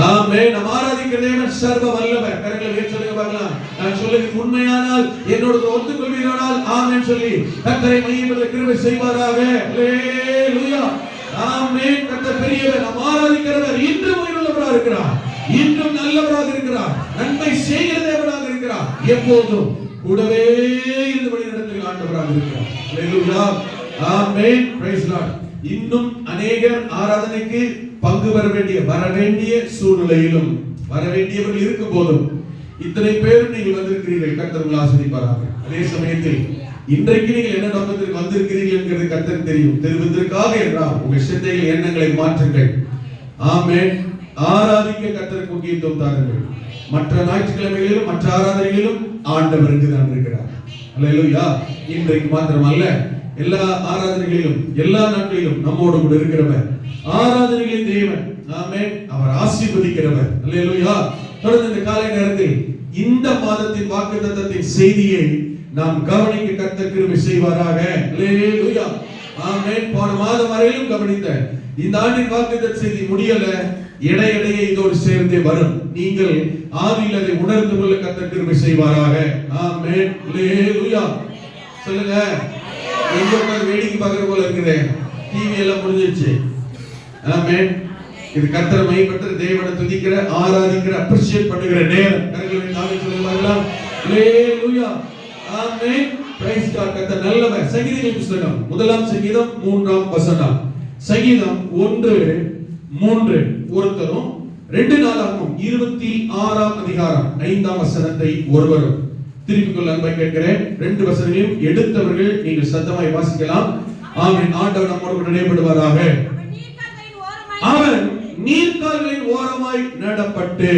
ஆமென். நாம் ஆராதிக்கிற தேவன் சர்வ வல்லவர். கரங்களை உயர்த்தி சொல்லுங்க பார்க்கலாம். நான் சொல்லுகிறது உண்மையானால் என்னோட ஒத்துக்கொள்வீரானால் ஆமென் சொல்லி கர்த்தரை மகிமைப்படுத்த கிருபை செய்வாராக. அல்லேலூயா. ஆமென். கர்த்தர் பெரியவர். நாம் ஆராதிக்கிறவர் இன்றும் உயிருள்ளவராக இருக்கிறார், இன்றும் நல்லவராக இருக்கிறார், நன்மை செய்கிற தேவனாக இருக்கிறார், எப்போதும் கூடவே இருந்து வழி நடத்துகிற ஆண்டவராக இருக்கிறார். அல்லேலூயா. ஆமென். Praise Lord. இன்னும் அநேகர் ஆராதனைக்கு பங்கு வர வேண்டிய சூழ்நிலையிலும் வர வேண்டியவர்கள் இருக்கும் போதும் இத்தனை பேர் நீங்கள் வந்திருக்கிறீர்கள். கர்த்தர் உங்களை ஆசீர்வதிப்பாராக. அதே சமயத்தில் இன்றைக்கு நீங்கள் என்ன நோக்கத்திற்கு வந்திருக்கிறீர்கள் என்கிறது கர்த்தருக்கு தெரியும். தெரிவதற்காக என்றால் உங்கள் சிந்தையில் எண்ணங்களை மாற்றுங்கள். ஆமென். ஆராதிக்க கர்த்தருக்கு முக்கியத்துவம் தாருங்கள். மற்ற ஞாயிற்றுக்கிழமைகளிலும் மற்ற ஆராதனைகளிலும் ஆண்டவர் இங்குதான் இருக்கிறார். அல்லேலூயா. இன்றைக்கு மாத்திரமல்ல, எல்லா ஆராதனைகளிலும் எல்லா நாட்களிலும் நம்மோடு கூட இருக்கிறவர், ஆராதனைகளின் தேவன். ஆமென். அவர் ஆசீர்வதிக்கிறவர். அல்லேலூயா. தொடர்ந்து இந்த காலை நேரத்தில் இந்த மாதத்தின் வாக்குத்தத்தத்தின் செய்தியை நாம் கவனிக்க கர்த்தர் கிருபை செய்வாராக. அல்லேலூயா. ஆமென். போன மாதம் வரையிலும் கவனித்த இந்த ஆண்டின் வாக்குத்தத்த செய்தி முடியல, இடையிடையே இதோடு சேர்ந்தே வரும். நீங்கள் ஆவியில் அதை உணர்ந்து கொள்ள கர்த்தர் கிருபை செய்வாராக. ஆமென். அல்லேலூயா. சொல்லுங்க. எங்க உட்கார்ந்து வேடிக்கை பார்க்கிற போல இருக்குது, டிவி எல்லாம் முடிஞ்சிருச்சு. ஆமென். இது கர்த்தரை மகிமைப்படுத்துற, தேவனை துதிக்கிற, ஆராதிக்கிற, அப்ரிஷியேட் பண்ணுகிற நேரம். கரங்களை தாழ்த்தி சொல்லுவாங்களா? அல்லேலூயா. ஆமென். Praise God. கர்த்தர் நல்லவர். சங்கீதங்களின் புத்தகம் 1ஆம் சங்கீதம் 3ஆம் வசனம். சங்கீதம் 1:3 ஒருத்தரும் 2 நாளாகவும் 26ஆம் அதிகாரம் 5ஆம் வசனத்தை ஒருவரும் திருப்பிக் கொள்ள அன்பை கேட்கிறேன். 2 வசனங்களையும் எடுத்தவர்கள் நீங்கள் சத்தமாய் வாசிக்கலாம். ஆமென். ஆண்டவர் நம்மோடு இடைப்படுவாராக. அவன் நீர்க்கால்களின் ஓரமாய் நடப்பட்டு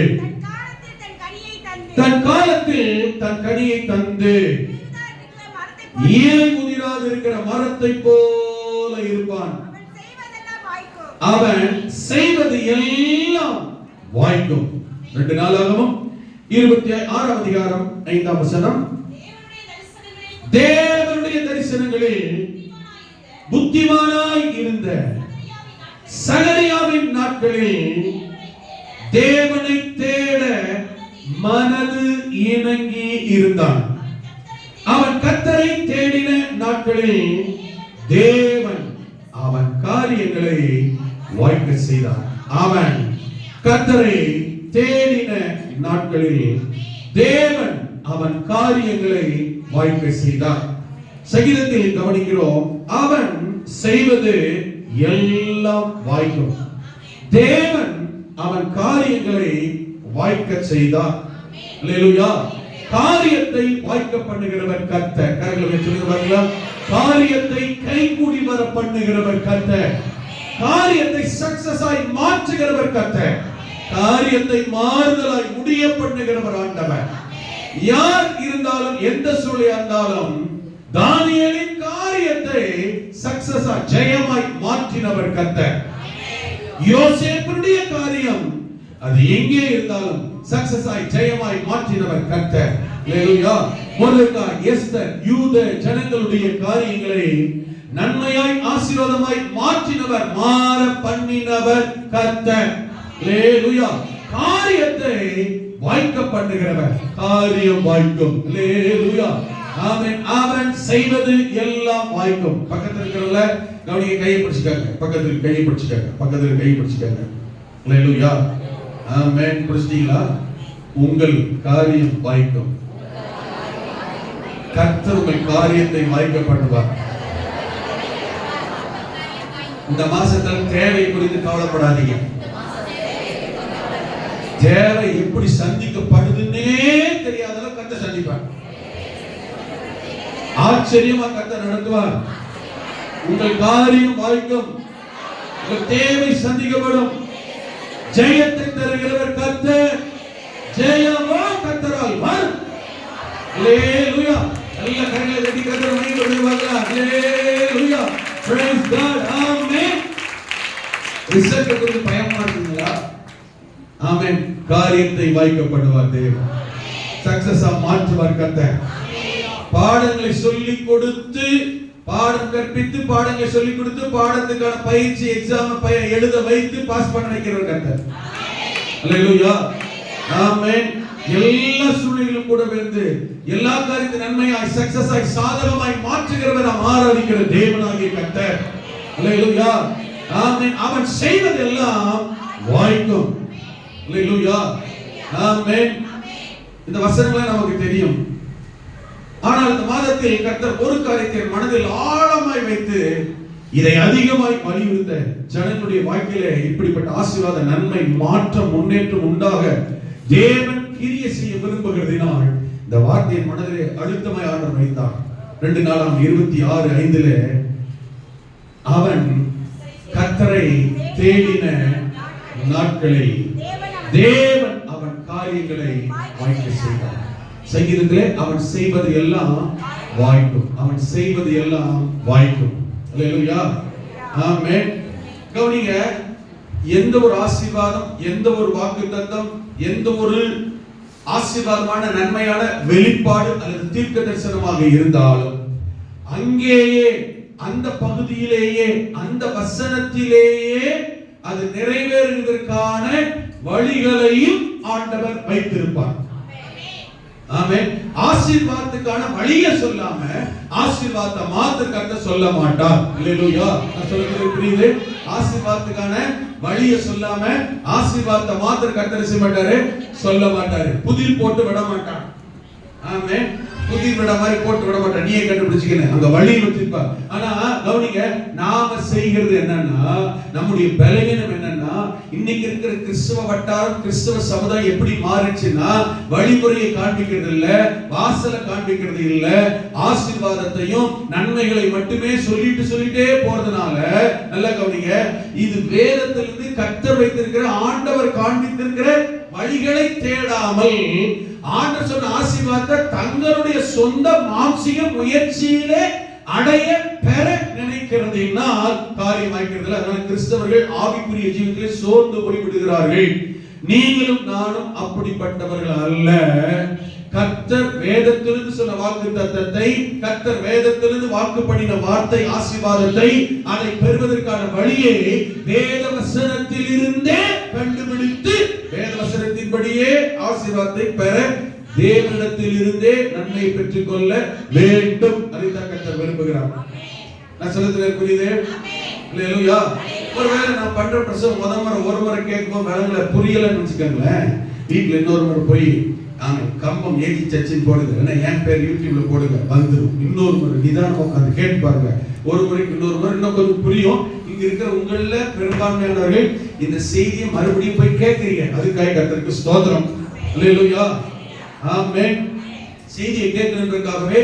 தன் காலத்தில் தன் கனியை தந்து இலை உதிராது இருக்கிற மரத்தை போல இருப்பான். அவன் செய்வது எல்லாம் வாய்க்கும். 2 நாளாகவும் 26ஆம் அதிகாரம் 5ஆம் வசனம். தேவனுடைய தரிசனங்களில் புத்திமானாய் இருந்த சகரியாவின் நாட்களில் தேவனை தேட மனது இணங்கி இருந்தான். அவன் கர்த்தரை தேடின நாட்களில் தேவன் அவன் காரியங்களை வாய்க்க செய்தான். அவன் கர்த்தரை தேடின நாட்களில் தேவன் அவன் காரியங்களை வாய்க்க செய்தான். சங்கீதத்தில் கவனிக்கிறோம், அவன் செய்வது எல்லாம் வாய்க்கும். தேவன் அவன் காரியங்களை வாய்க்க செய்தார். அல்லேலூயா. காரியத்தை வாய்க்க பண்ணுகிறவர் கர்த்தர். கரங்களை சொல்லுங்க. காரியத்தை கைகூடி வர பண்ணுகிறவர் கர்த்தர். காரியத்தை சக்சஸ் ஆய் மாற்றுகிறவர் கர்த்தர். காரியத்தை மாறுதலாய் முடிய பண்ணுகிறவர் ஆண்டவர். யார் இருந்தாலும் எந்த சூழ்நிலை இருந்தாலும் தானியேலின் காரியத்தை சக்சஸ் ஜெயமாய் மாற்றினவர் கர்த்தர். யோசேப்புடைய காரியம் அது எங்கே இருந்தாலும் சக்சஸ் ஆய் ஜெயமாய் மாற்றினவர் கர்த்தர். அல்லேலூயா. மொர்தெகாய், எஸ்தர், யூத ஜனங்களுடைய காரியங்களை நன்மையாய் ஆசீர்வாதமாய் மாற்றினவர், மாற பண்ணினவர் கர்த்தர். அல்லேலூயா. காரியத்தை வாய்க்க பண்ணுகிறவர். காரியம் வாய்க்கும். அல்லேலூயா. ஆமென். அவன் செய்வது எல்லாம் வாய்க்கும். பக்கத்துல இருக்கிறவங்கள கவனிங்க, கையை பிடிச்சுக்காங்க. பக்கத்துல கையை பிடிச்சுக்காங்க. பக்கத்துல கையை பிடிச்சுக்காங்க. அல்லேலூயா. ஆமென். பிடிச்சிட்டீங்களா? உங்கள் காரியம் வாய்க்கும். கர்த்தர் உங்கள் காரியத்தை வாய்க்க பண்ணுவார். இந்த மாசத்துல தேவை குறித்து கவலைப்படாதீங்க. தேவை எப்படி சந்திக்கப்படுதுன்னே தெரியாதவங்க கர்த்தர் சந்திப்பார். ஆச்சரியமா கர்த்தர் நடத்துவார். உங்கள் காரியம் வாய்க்கும். உங்கள் தேவை சந்திக்கப்படும். ஜெயத்தை தருகிறவர் கர்த்தர். ஜெயமோ கர்த்தரால் வரும். அல்லேலூயா. எல்லா கரங்களை தட்டி கர்த்தரை மகிமைப்படுத்துவார்களா? அல்லேலூயா. Praise God. Amen. ரிசல்ட் குறித்து பயமா இருக்குங்களா? ஆமென். காரியத்தை வாய்க்கப்படுவார் தேவன். சக்சஸா மாற்றுவார் கர்த்தர். பாடங்களை சொல்லி கொடுத்து, பாடம் கற்பித்து, பாடங்களை சொல்லி கொடுத்து, பாடத்துக்கான பயிற்சி எக்ஸாம் எழுத வைத்து பாஸ் பண்ண வைக்கிறவர் கர்த்தர். அல்லேலூயா, ஆமென். எல்லா சூழ்நிலையிலும் கூட இருந்து எல்லா காரியத்தையும் நன்மையாய் சக்சஸ் ஆய் சாதகமாய் மாற்றுகிறவர் நாம் ஆராதிக்கிற தேவனாகிய கர்த்தர். அல்லேலூயா, ஆமென். அவன் செய்வதெல்லாம் வாய்க்கும். அல்லேலூயா, ஆமென். இந்த வசனங்கள் நமக்கு தெரியும். ஆனால் இந்த மாதத்தில் கர்த்தர் ஒரு காரியத்தை மனதில் ஆழமாய் வைத்து இதை அதிகமாய் வலியுறுத்த ஜனங்களுடைய வாழ்க்கையிலே இப்படிப்பட்ட ஆசீர்வாத நன்மை மாற்றம் முன்னேற்றம் உண்டாக தேவன் கிரியை செய்ய விரும்புகிறதினால் இந்த வார்த்தையை மனதிலே அழுத்தமாய் ஆண்டவர் வைத்தார். 2 நாளாம் 26:5 அவன் கர்த்தரை தேடின நாட்களை தேவன் அவன் காரியங்களை வாய்க்க செய்தார். சங்கீதத்திலே அவன் செய்வது எல்லாம் வாய்க்கும், அவன் செய்வது எல்லாம் வாய்க்கும். அல்லேலூயா, ஆமென். கவனிங்க, எந்த ஒரு ஆசீர்வாதம், எந்த ஒரு வாக்குத்தத்தம், எந்த ஒரு ஆசீர்வாதமான நன்மையான வெளிப்பாடு அல்லது தீர்க்க தரிசனமாக இருந்தாலும் அங்கேயே அந்த பகுதியிலேயே அந்த வசனத்திலேயே அது நிறைவேறுவதற்கான வழிகளையும் ஆண்டவர் வைத்திருப்பார். ஆமென். ஆசீர்வாதத்துக்கான வழியை சொல்லாம ஆசீர்வாதத்தை மாத்திரத்தை சொல்ல மாட்டார். அல்லேலூயா, நான் சொல்றது புரியுது? ஆசீர்வாதத்துக்கான வழியை சொல்லாம ஆசீர்வாதத்தை மாத்திர கர்த்தர் செய்ய மாட்டாரு, சொல்ல மாட்டாரு. புதிர் போட்டு விட மாட்டார். ஆமென். புதிர் விட மாதிரி போட்டு விட மாட்டார். நீயே கண்டுபிடிச்சுக்கணும், அங்க வழி வச்சிருப்பா. ஆனா கவனிங்க, நாம செய்கிறது என்னன்னா, நம்முடைய பலவீனம் என்னன்னா, இன்னைக்கு இருக்கிற கிறிஸ்தவ வட்டாரம் கிறிஸ்தவ சமுதாயம் எப்படி மாறிச்சுன்னா, வழிமுறையை காண்பிக்கிறது இல்ல, வாசலை காண்பிக்கிறது இல்ல, ஆசீர்வாதத்தையும் நன்மைகளை மட்டுமே சொல்லிட்டே போறதுனால, நல்லா கவனிங்க, இது வேதத்திலிருந்து கர்த்தர் வைத்திருக்கிற ஆண்டவர் காண்பித்திருக்கிற வழிகளை தேடாமல் ஆண்டவர் சொன்ன ஆசீர்வாதத்தை தங்களுடைய சொந்த மாம்சீக முயற்சியிலே அடைய பெற நினைக்கிறதினால் காரியமாகிறது. அதனால கிறிஸ்தவர்கள் ஆவிக்குரிய ஜீவிதத்திலே சோர்ந்து போய் விடுகிறார்கள். நீங்களும் நானும் அப்படிப்பட்டவர்கள் அல்ல. கர்த்தர் வேதத்திலிருந்து சொன்ன வாக்குத்தத்தத்தை, கர்த்தர் வேதத்திலிருந்து வாக்கு பண்ணின வார்த்தை ஆசீர்வாதத்தை அதை பெறுவதற்கான வழியை வேத வசனத்திலிருந்தே கண்டுபிடித்து வேத வசனத்தின்படியே ஆசீர்வாதத்தை பெற தேவனிடத்தில் இருந்தே நன்மை பெற்றுக் கொள்ள வேண்டும். அதைத்தான் கர்த்தர் விரும்புகிறார். நான் சொல்றது புரியுது? அல்லேலூயா. ஒருவேளை நான் பண்ற பிரசவம் ஒரு முறை கேட்கும் விலங்குல புரியலன்னு வச்சுக்கோங்களேன், வீட்டுல இன்னொரு முறை போய் கம்பம் ஏகி சச்சின் போடுங்க, என் பேர் யூடியூப்ல போடுங்க, வந்துடும். இன்னொரு முறை நிதானம் உட்காந்து கேட்டு பாருங்க. ஒரு முறைக்கு இன்னொரு முறை இன்னும் கொஞ்சம் புரியும். இங்க இருக்கிற உங்கள பெரும்பான்மையானவர்கள் இந்த செய்தியை மறுபடியும் போய் கேட்கிறீங்க. அதுக்காக கர்த்தருக்கு ஸ்தோத்திரம். அல்லேலூயா, ஆமென். செய்தியை கேட்கறதுக்காகவே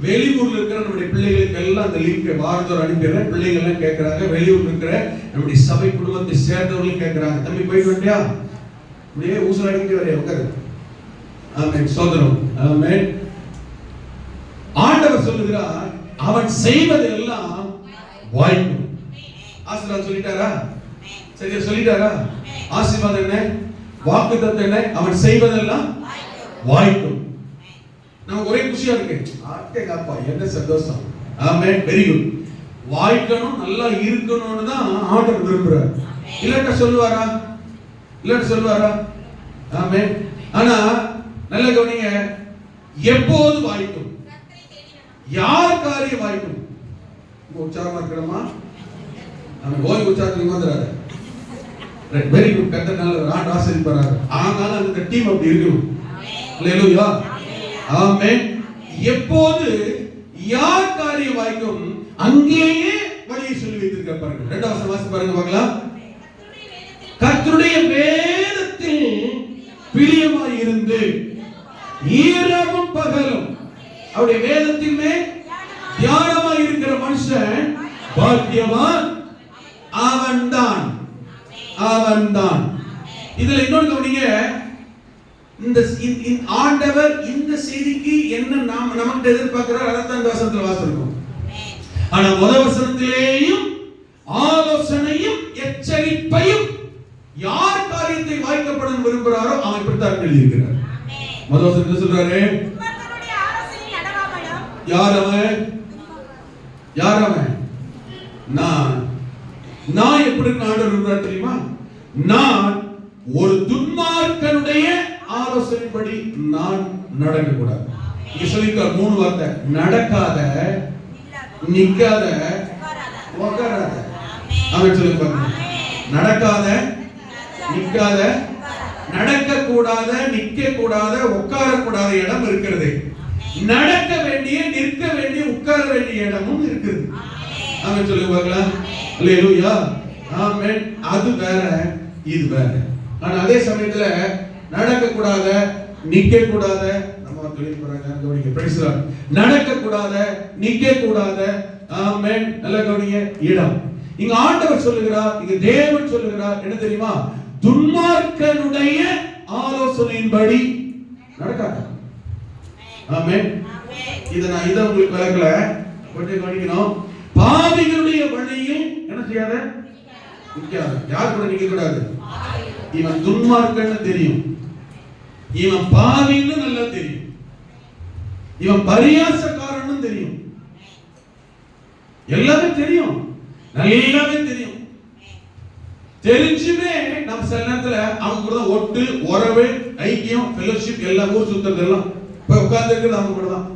வெளியூர்ல இருக்கிற நம்முடைய பிள்ளைகளுக்கு எல்லாம் அந்த லிங்கை வாரத்தோர் அனுப்பிடுறேன். பிள்ளைகள் எல்லாம் கேட்கறாங்க. வெளியூர்ல இருக்கிற நம்முடைய சபை குடும்பத்தை சேர்ந்தவர்களும் கேட்கறாங்க. தம்பி போயிட்டு வந்துட்டியா? அப்படியே ஊசல் அடிக்கிட்டு வரையா? உட்காரு. ஆமென், சோதரம். ஆமென். ஆண்டவர் சொல்லுகிறார், அவன் செய்வது எல்லாம் வாய்க்கும். ஆசீர்வாதம் சொல்லிட்டாரா? சரியா சொல்லிட்டாரா? ஆசீர்வாதம் என்ன, வாக்குத்தத்தம் என்ன? அவன் செய்வதெல்லாம் வாய்க்கும். நமக்கு ஒரே குஷியா இருக்கு. ஆட்டேங்கப்பா, என்ன சந்தோஷம். ஆமென், வெரி குட். வாய்க்கணும், நல்லா இருக்கணும்னு தான் ஆண்டவர் விரும்புறார். இல்லட்ட சொல்லுவாரா? இல்லட்ட சொல்லுவாரா? ஆமென். ஆனா நல்ல கவனிங்க, எப்போது வாய்க்கும், யார் காரியம் வாய்க்கும்? உற்சாகமா இருக்கணுமா? அவன் ஓய்வு உற்சாகத்துக்கு வந்துடாது. Very good. கர்த்தர் ஆண்டு ஆசீர்வதிப்பார். ஆனாலும் அந்த டீம் அப்படி இருக்கணும். அல்லேலூயா, ஆமென். எப்போது யார் காரியம் வாய்க்கும், அங்கேயே வழியை சொல்லி வைத்திருக்க பாருங்க. 2வது வாசி பாருங்க பார்க்கலாம். கர்த்தருடைய வேதத்தில் பிரியமாய் இருந்து இரவும் பகலும் அவருடைய வேதத்தின் மேல் தியானமாய் இருக்கிற மனுஷன் பாக்கியவான். அவன்தான், அவன்தான். இதுல இன்னொரு கவனிங்க, இந்த ஆண்டவர் இந்த செய்திக்கு என்ன நாம நமக்கு எதிர்பார்க்கிறார், அதைத்தான் இந்த வசனத்துல வாசிக்கிறோம். ஆனா முதல் வசனத்திலேயும் ஆலோசனையும் எச்சரிப்பையும் யார் காரியத்தை வாய்க்கப்படும் விரும்புகிறாரோ அவன் இப்படித்தான் எழுதியிருக்கிறார். முதல் வசனத்துல சொல்றாரு, யார் அவன்? யார் அவன்? நான் எப்படி ஆண்டவர் விரும்புறார் தெரியுமா? நான் ஒரு துன்மார்க்கனுடைய ஆலோசனைப்படி நான் நடக்க கூடாது. இங்க சொல்லிருக்கார் 3 வார்த்தை. நடக்காத, நிக்காத, உட்காராத. அவன் சொல்லிருப்பாங்க. நடக்காத, நிக்காத, நடக்க கூடாத, நிக்க கூடாத, உட்கார கூடாத இடம் இருக்கிறது. நடக்க வேண்டிய, நிற்க வேண்டிய, உட்கார வேண்டிய இடமும் இருக்குது. அவன் சொல்லுவாங்களா? அல்லேலூயா, ஆமென். அது வேற, இது வேற. ஆனா அதே சமயத்துல நடக்க கூடாத, நிக்க கூடாத, நம்ம தொழில் போறாங்க கவனிங்க, பிரைஸ் தி லார்ட். நடக்க கூடாத, நிக்க கூடாத, ஆமென், நல்ல கவனிங்க இடம். இங்க ஆண்டவர் சொல்லுகிறார், இங்க தேவன் சொல்லுகிறார், என்ன தெரியுமா? துன்மார்க்கனுடைய ஆலோசனையின்படி நடக்காத. ஆமென். இத உங்களுக்கு விளக்கல, கொஞ்சம் கவனிக்கணும். பாவிகளுடைய வழியில் என்ன செய்யாத, நிக்காத. யார் கூட நிக்க கூடாது? இவன் துன்மார்க்கன்னு தெரியும், இவன் பாவின்னு நல்லா தெரியும், இவன் பரியாசக்காரன்னு தெரியும், எல்லாமே தெரியும், நல்லாவே தெரியும். தெரிஞ்சுமே நம்ம சில நேரத்துல அவங்க கூட தான் ஒட்டு, உறவு, ஐக்கியம், ஃபெலோஷிப், எல்லா ஊர் சுத்தறது எல்லாம் போய் உட்கார்ந்து இருக்கிறது அவங்க கூட தான்,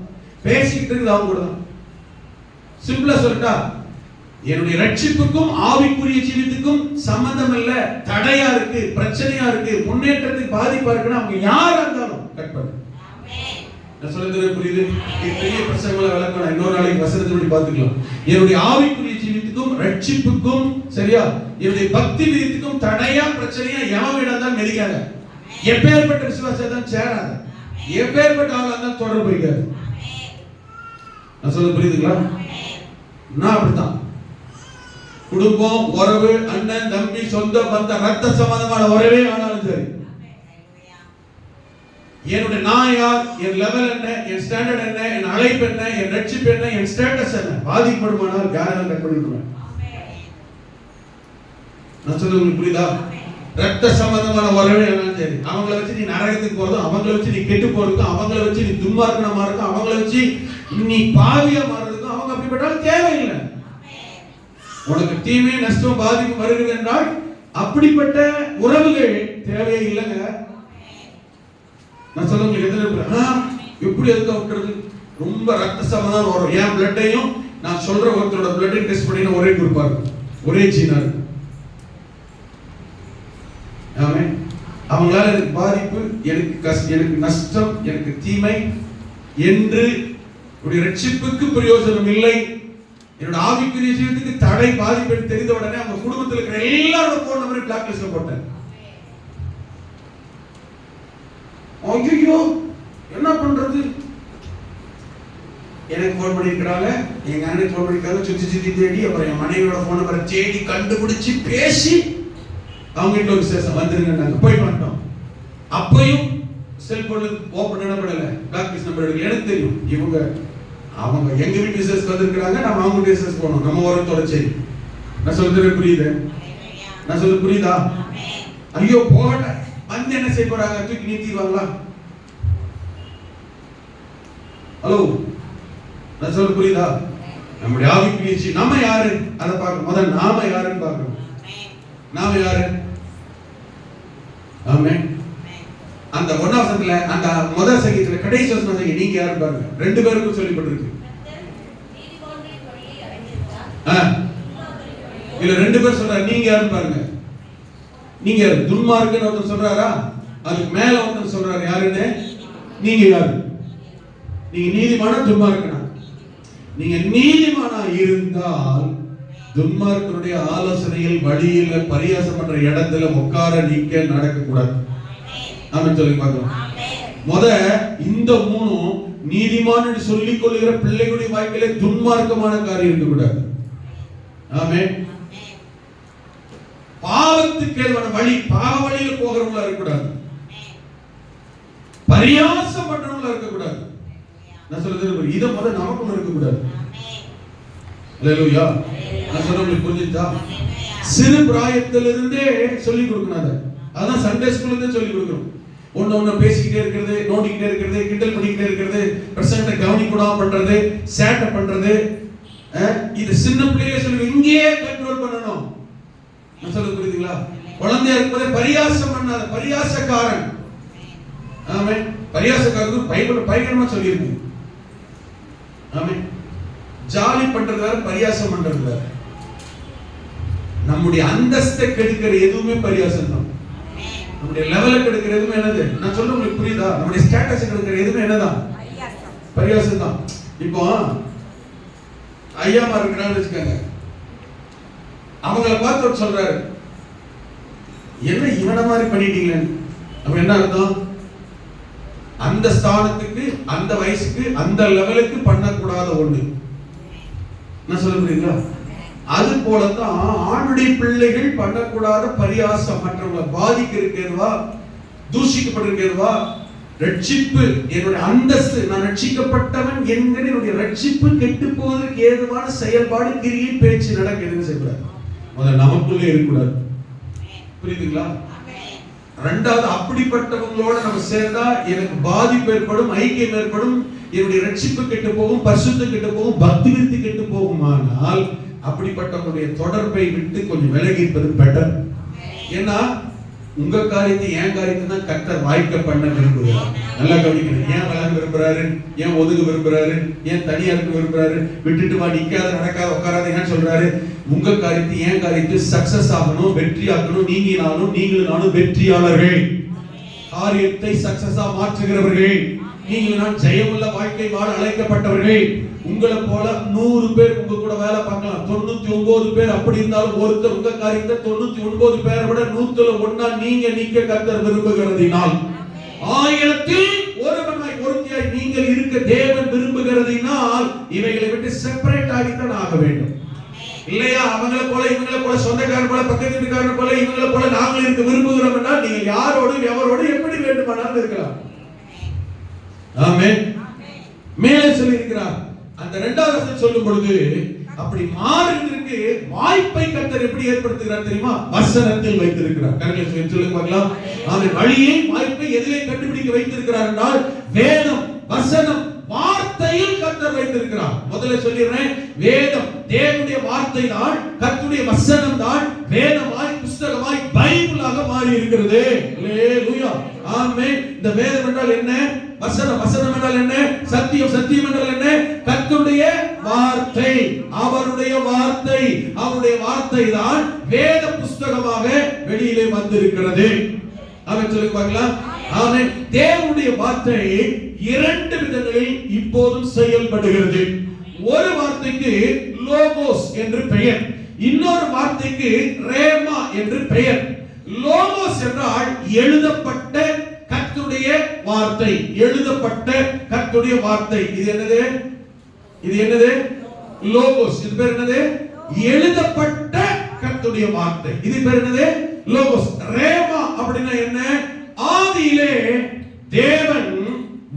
பேசிக்கிட்டு இருக்கிறது அவங்க கூட தான். சிம்பிளா சொல்லிட்டா, என்னுடைய ரட்சிப்புக்கும் ஆவிக்குரிய ஜீவியத்துக்கும் சம்பந்தம் இல்ல, தடையா இருக்கு, பிரச்சனையா இருக்கு, முன்னேற்றத்துக்கு பாதிப்பா இருக்குன்னா அவங்க யாரா இருந்தாலும் கட் பண்ணு. நான் சொல்றது புரியுது? பெரிய பிரசங்களை விளக்கணும், இன்னொரு நாளைக்கு வசனத்தை பார்த்துக்கலாம். என்னுடைய ஆவிக்குரிய ஜீவியத்துக்கும் ரட்சிப்புக்கும், சரியா, என்னுடைய பக்தி விதத்துக்கும் தடையா பிரச்சனையா எவன் இருந்தாலும் மெதிக்காத. எப்பேற்பட்ட விசுவாசத்தான் சேராத, எப்பேற்பட்ட ஆளா இருந்தாலும் தொடர்பு வைக்காது. நான் சொல்றது புரியுதுங்களா? நான் அப்படித்தான். குடும்பம், உறவு, அண்ணன், தம்பி, சொந்த பந்த, ரத்த சம்பந்தமான உறவே ஆனாலும் சரி, என்னுடைய நான் யார், என் லெவல் என்ன, என் ஸ்டாண்டர்ட் என்ன, என் அழைப்பு என்ன, என் ரட்சிப்பு என்ன, என் ஸ்டேட்டஸ் என்ன, பாதிக்கப்படுமானால் யாராலும் கட் பண்ணிடுவேன். நான் சொல்றது உங்களுக்கு புரியுதா? ரத்த சம்பந்தமான உறவே ஆனாலும் சரி, அவங்கள வச்சு நீ நரகத்துக்கு போறதும், அவங்கள வச்சு நீ கெட்டு போறதுக்கும், அவங்கள வச்சு நீ துன்மார்க்கனா மாறதுக்கும், அவங்கள வச்சு நீ பாவியா மாறதுக்கும் அவங்க அப்படிப்பட்டாலும் தேவையில்லை. உனக்கு தீமை, நஷ்டம், பாதிப்பு வருகிறது என்றால் அப்படிப்பட்ட உறவுகள் தேவையே இல்லைங்க. நான் சொல்ல உங்களுக்கு எப்படி எதுக்க விட்டுறது? ரொம்ப ரத்த சம்பந்தம் வரும். என் பிளட்டையும் நான் சொல்ற ஒருத்தரோட பிளட்டையும் டெஸ்ட் பண்ணினா ஒரே குரூப்பா இருக்கும், ஒரே ஜீனா இருக்கும். ஆமென். அவங்களால எனக்கு பாதிப்பு, எனக்கு நஷ்டம், எனக்கு தீமை என்று உடைய ரட்சிப்புக்கு பிரயோஜனம் இல்லை, என்னோட ஆவிக்குரிய ஜீவியத்துக்கு தடை, பாதிப்பு தெரிந்த உடனே அவங்க குடும்பத்தில் இருக்கிற எல்லாரோட போன் நம்பரை பிளாக் லிஸ்ட்ல போட்டேன். ஐயோ என்ன பண்றது? எனக்கு போன் பண்ணிருக்காங்க, எங்க அண்ணனுக்கு போன் பண்ணிருக்காங்க, சுத்தி தேடி, அப்புறம் என் மனைவியோட போன் நம்பரை தேடி கண்டுபிடிச்சு பேசி அவங்க கிட்ட ஒரு விசேஷம் வந்துருங்க, நாங்க போய் பண்ணிட்டோம். அப்பயும் செல்போன் ஓபன் பண்ணப்படல, பிளாக் லிஸ்ட் நம்பர் எடுக்கல. எனக்கு தெரியும் அவங்க எங்க வீட்டு விசேஷம் வந்திருக்காங்க, நம்ம அவங்க வீட்டு விசேஷம் போகணும், நம்ம ஓரத்தோட சரி. நான் சொல்றது புரியுது? நான் சொல்றது புரியுதா? ஐயோ போட வந்து என்ன செய்ய போறாங்க? தூக்கி நீத்திடுவாங்களா? ஹலோ, நான் சொல்றது புரியுதா? நம்முடைய ஆவிக்குரிய நம்ம யாரு அதை பார்க்கணும். முதல்ல நாம யாருன்னு பார்க்கணும். நாம யாரு? ஆமென். அந்த ஒன்னாவசத்துல, அந்த முதல் சங்கீதத்துல கடைசி வசனத்துல நீங்க யாரு பாருங்க, 2 பேருக்கும் சொல்லப்பட்டிருக்கு. இல்ல 2 பேர் சொல்றாரு, நீங்க யாரு பாருங்க. நீங்க யாரு? துன்மார்க்கன்னு ஒருத்தர் சொல்றாரா, அதுக்கு மேல ஒருத்தர் சொல்றாரு, யாருன்னு? நீங்க யாரு? நீங்க நீதிமானா துன்மார்க்கனா? நீங்க நீதிமானா இருந்தால் துன்மார்க்கனுடைய ஆலோசனையில், வழியில், பரியாசம் பண்ற இடத்துல உட்கார, நிக்க, நடக்க கூடாது. ஆமென் சொல்லி பார்க்கலாம். இந்த 3 நீதிமான் என்று சொல்லிக் கொள்கிற பிள்ளைகளுடைய வாழ்க்கையிலே துன்மார்க்கமான காரியம் இருக்க கூடாது. ஆமென். பாவத்துக்கு ஏதுவான வழி, பாவ வழியில் போகிறவங்களா இருக்க கூடாது, பரியாசம் பண்றவங்களா இருக்க கூடாது. நான் சொல்றது இத முதல்ல நமக்கு இருக்க கூடாது. அல்லேலூயா. நான் சொல்றது புரிஞ்சுதா? சிறு பிராயத்திலிருந்தே சொல்லிக் கொடுக்கணும். அதான் சண்டே ஸ்கூல்ல இருந்தே சொல்லிக் கொடுக்கணும். ஒண்ணு பேசிக்கிட்டே இருக்கிறது, நோண்டிக்கிட்டே இருக்கிறது, கிண்டல் பண்ணிக்கிட்டே இருக்கிறது, பிரசங்கத்தை கவனிக்கூடாம பண்றது, சேட்டை பண்றது, இது சின்ன பிள்ளைகளே சொல்லி இங்கேயே கண்ட்ரோல் பண்ணணும். நான் சொல்றது புரியுதுங்களா? குழந்தையா இருக்கும்போது பரியாசம் பண்ணாத, பரியாசக்காரன். ஆமென். பரியாசக்காரருக்கு பைபிள் பயங்கரமா சொல்லியிருக்கு. ஆமென். ஜாலி பண்றது வேற, பரியாசம் பண்றது வேற. நம்முடைய அந்தஸ்தை கெடுக்கிற எதுவுமே பரியாசம் தான். நம்முடைய லெவலை கெடுக்கிற எதுவுமே என்னது, நான் சொல்ல உங்களுக்கு புரியுதா? நம்முடைய ஸ்டேட்டஸ் கெடுக்கிற எதுவுமே என்னதான், பரியாசம் தான். இப்போ ஐயாமா இருக்கிறான்னு வச்சுக்கோங்க, அவங்கள பார்த்து சொல்றாரு, என்ன இவன மாதிரி பண்ணிட்டீங்களேன்னு. அப்ப என்ன அர்த்தம்? அந்த ஸ்தானத்துக்கு, அந்த வயசுக்கு, அந்த லெவலுக்கு பண்ணக்கூடாத ஒண்ணு. என்ன சொல்ல புரியுங்களா? அது போலதான் ஆணுடைய பிள்ளைகள் பண்ணக்கூடாத பரியாசம், மற்றவங்களை பாதிக்கிறதுவா, தூஷிக்கப்பட்டிருக்கிறதுவா, ரட்சிப்பு, என்னுடைய அந்தஸ்து, நான் ரட்சிக்கப்பட்டவன் என்கிற என்னுடைய ரட்சிப்பு கெட்டு போவதற்கு ஏதுவான செயல்பாடு, கிரியை, பேச்சு நடக்குதுன்னு செய்யக்கூடாது. முதல்ல நமக்குள்ளே இருக்கக்கூடாது. புரியுதுங்களா? ரெண்டாவது, அப்படிப்பட்டவங்களோட நம்ம சேர்ந்தா எனக்கு பாதிப்பு ஏற்படும், ஐக்கியம் ஏற்படும், என்னுடைய ரட்சிப்பு கெட்டு போகும், பரிசுத்தம் கெட்டு போகும், பக்தி விருத்தி கெட்டு போகுமானால் அப்படிப்பட்டவங்களுடைய தொடர்பை விட்டு கொஞ்சம் விலகி இருப்பது பெட்டர். ஏன்னா உங்க காரியத்தை, என் காரியத்தை தான் கர்த்தர் வாய்க்க பண்ண விரும்புகிறார். நல்லா கவனிக்கணும். ஏன் விலக விரும்புறாரு, ஏன் ஒதுங்க விரும்புறாரு, ஏன் தனியா இருக்க விரும்புறாரு, விட்டுட்டு வா, நிக்காத, நடக்காத, உட்காராத ஏன் சொல்றாரு? உங்க காரியத்தை, என் காரியத்தை சக்சஸ் ஆகணும், வெற்றி ஆகணும். நீங்களும் நானும் வெற்றியாளர்கள், காரியத்தை சக்சஸா மாற்றுகிறவர்கள். நீங்கள் நான் ஜெயமுள்ள வாழ்க்கை வாழ அழைக்கப்பட்டவர்கள். உங்களை போல 100 பேர் உங்க கூட வேலை பார்க்கலாம், 99 பேர் அப்படி இருந்தாலும் ஒருத்தர் உங்க காரியத்தை 99 பேரை விட 101 நீங்க கர்த்தர் விரும்புகிறதினால், 1000-ல் ஒருவனாய் ஒருத்தியாய் நீங்கள் இருக்க தேவன் விரும்புகிறதினால் இவைகளை விட்டு செப்பரேட் ஆகித்தான் ஆக வேண்டும். இல்லையா? அவங்களை போல, இவங்களை போல, சொந்தக்காரன் போல, பக்கத்து வீட்டுக்காரன் போல, இவங்களை போல நாங்கள் இருக்க விரும்புகிறோம் என்றால் நீங்கள் யாரோடு எவரோடு எப்படி வேண்டுமானாலும் இருக்கலாம். ஆமென். மேலே சொல்லி இருக்கிறார். அந்த 2வது வசனம் சொல்லும் பொழுது அப்படி மாறுவதற்கு வாய்ப்பை கர்த்தர் எப்படி ஏற்படுத்துகிறார் தெரியுமா? வசனத்தில் வைத்திருக்கிறார். கரெக்ட்டா சொல்லுங்க பார்க்கலாம். ஆமென். வழியை, வாய்ப்பை எதிலே கண்டுபிடிக்க வைத்திருக்கிறார் என்றால் வேதம், வசனம், வார்த்தையில் கர்த்தர் வைத்திருக்கிறார். முதல்ல சொல்லிடுறேன், வேதம் தேவனுடைய வார்த்தை தான், கர்த்தருடைய வசனம் தான் வேதமாய், புத்தகமாய், பைபிளாக மாறி இருக்கிறது. அல்லேலூயா. ஆமென். இந்த வேதம் என்றால் என்ன? வசனம். வசனம் என்றால் என்ன? சத்தியம். சத்தியம் என்றால் என்ன? கர்த்தருடைய வார்த்தை, அவருடைய வார்த்தை. அவருடைய வார்த்தை தான் வேத புத்தகமாக வெளியிலே வந்திருக்கிறது. ஆமென். சொல்லுங்க பார்க்கலாம். ஆமென். தேவனுடைய வார்த்தை 2 விதங்களில் இப்போதும் செயல்படுகிறது. ஒரு வார்த்தைக்கு லோகோஸ் என்று பெயர், இன்னொரு வார்த்தைக்கு ரேமா என்று பெயர். லோகோஸ் என்றால் எழுதப்பட்ட கர்த்தருடைய வார்த்தை, எழுதப்பட்ட கர்த்தருடைய வார்த்தை. இது என்னது? இது என்னது? லோகோஸ். இது பேர் என்னது? எழுதப்பட்ட கர்த்தருடைய வார்த்தை. இது பேர் என்னது? லோகோஸ். ரேமா அப்படினா என்ன? ஆதியிலே தேவன்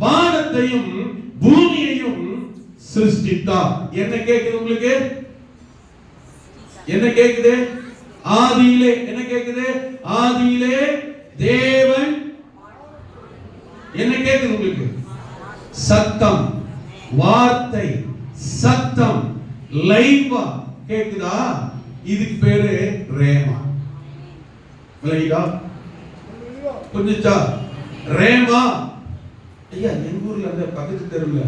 வானத்தையும் பூமியையும் சிருஷ்டித்தார். என்ன கேக்குது உங்களுக்கு? என்ன கேக்குது? ஆதியிலே என்ன கேக்குது? ஆதியிலே தேவன் என்ன கேக்குது உங்களுக்கு? சத்தம், வார்த்தை, சத்தம், லைவா கேக்குதா? இதுக்கு பேரு ரேமா. விளங்கிட்டா? புரிஞ்சுச்சா? ரேமா. ஐயா, எங்க ஊர்ல அந்த பக்கத்து தெருவுல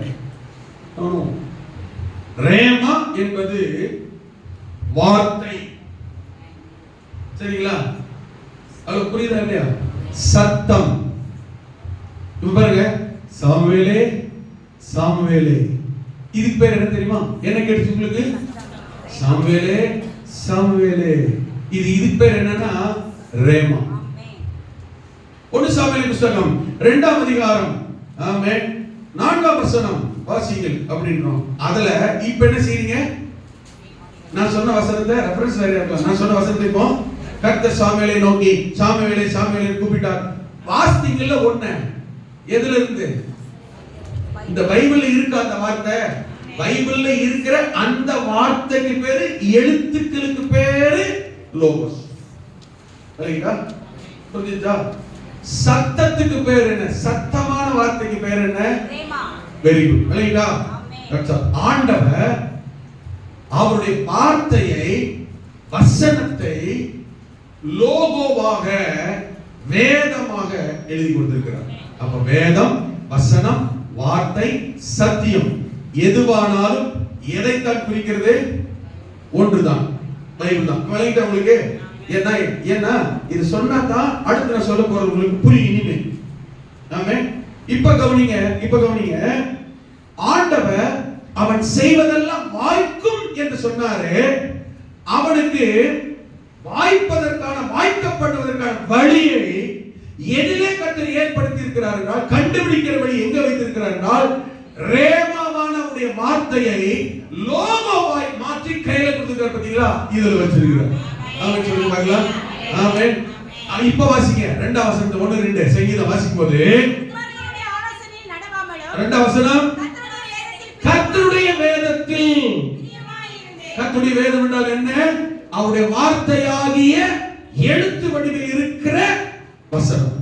ரேமா என்பது வார்த்தை. சரிங்களா? அது புரியுதா இல்லையா? சத்தம். இப்ப பாருங்க, சாமுவேலே சாமுவேலே, இதுக்கு பேர் என்ன தெரியுமா? என்ன கேட்டுச்சு உங்களுக்கு? சாமுவேலே சாமுவேலே. இதுக்கு பேர் என்னன்னா ரேமா. 1 சாமுவேல் புத்தகம் 2ஆம் அதிகாரம், ஆமென், 4ஆம் வசனம் வாசிங்கள் அப்படின்றோம். அதுல இப்ப என்ன செய்றீங்க? நான் சொன்ன வசனத்தை ரெஃபரன்ஸ் வேற இருக்கலாம். நான் சொன்ன வசனத்தை இப்போ கர்த்தர் சாமுவேலை நோக்கி சாமுவேலே சாமுவேலை கூப்பிட்டார். வாசித்தீங்கல்ல ஒண்ணு. எதுல இருந்து? இந்த பைபிள்ல இருக்க அந்த வார்த்தை, பைபிள்ல இருக்கிற அந்த வார்த்தைக்கு பேரு, எழுத்துக்களுக்கு பேரு லோகோஸ். சரிங்களா? புரியுதா? சத்தத்துக்கு பேர் என்ன? சத்தமான வார்த்தைக்கு பேர் என்ன? Very good. சரிங்களா? ஆண்டவர் அவருடைய வார்த்தையை, வசனத்தை லோகோவாக வேதமாக எழுதி கொடுத்திருக்கிறார். அப்ப வேதம், வசனம், வார்த்தை, சத்தியம் எதுவானாலும் எதைத்தான் குறிக்கிறது? ஒன்றுதான், பைபிள் தான். விளங்கிட்ட உங்களுக்கு? ஏன்னா இது சொன்னா தான் அடுத்து நான் சொல்ல போறது உங்களுக்கு புரியும் இனிமே. ஆமென். இப்ப கவனிங்க. ஆண்டவர் அவன் செய்வதெல்லாம் வாய்க்கும் என்று சொன்னாரு. அவனுக்கு வாய்க்கப்படுவதற்கான வழியை எதிலே கர்த்தர் ஏற்படுத்தி இருக்கிறார் என்றால், கண்டுபிடிக்கிற வழி எங்க வைத்திருக்கிறார் என்றால், ரேமாவான அவருடைய வார்த்தையை லோகோவாய் மாற்றி கையில கொடுத்திருக்கிறார். பாத்தீங்களா? இதுல வச்சிருக்கிறார். ஆமென் சொல்லுங்க பார்க்கலாம். ஆமென். இப்ப வாசிங்க 2 வசனத்தை 1 2 சங்கீதம் வாசிக்கும் போது 2 வசனம், கர்த்தருடைய வேதத்தில். கர்த்தருடைய வேதம் என்றால் என்ன? அவருடைய வார்த்தையாகிய எழுத்து வடிவில் இருக்கிற வசனம்.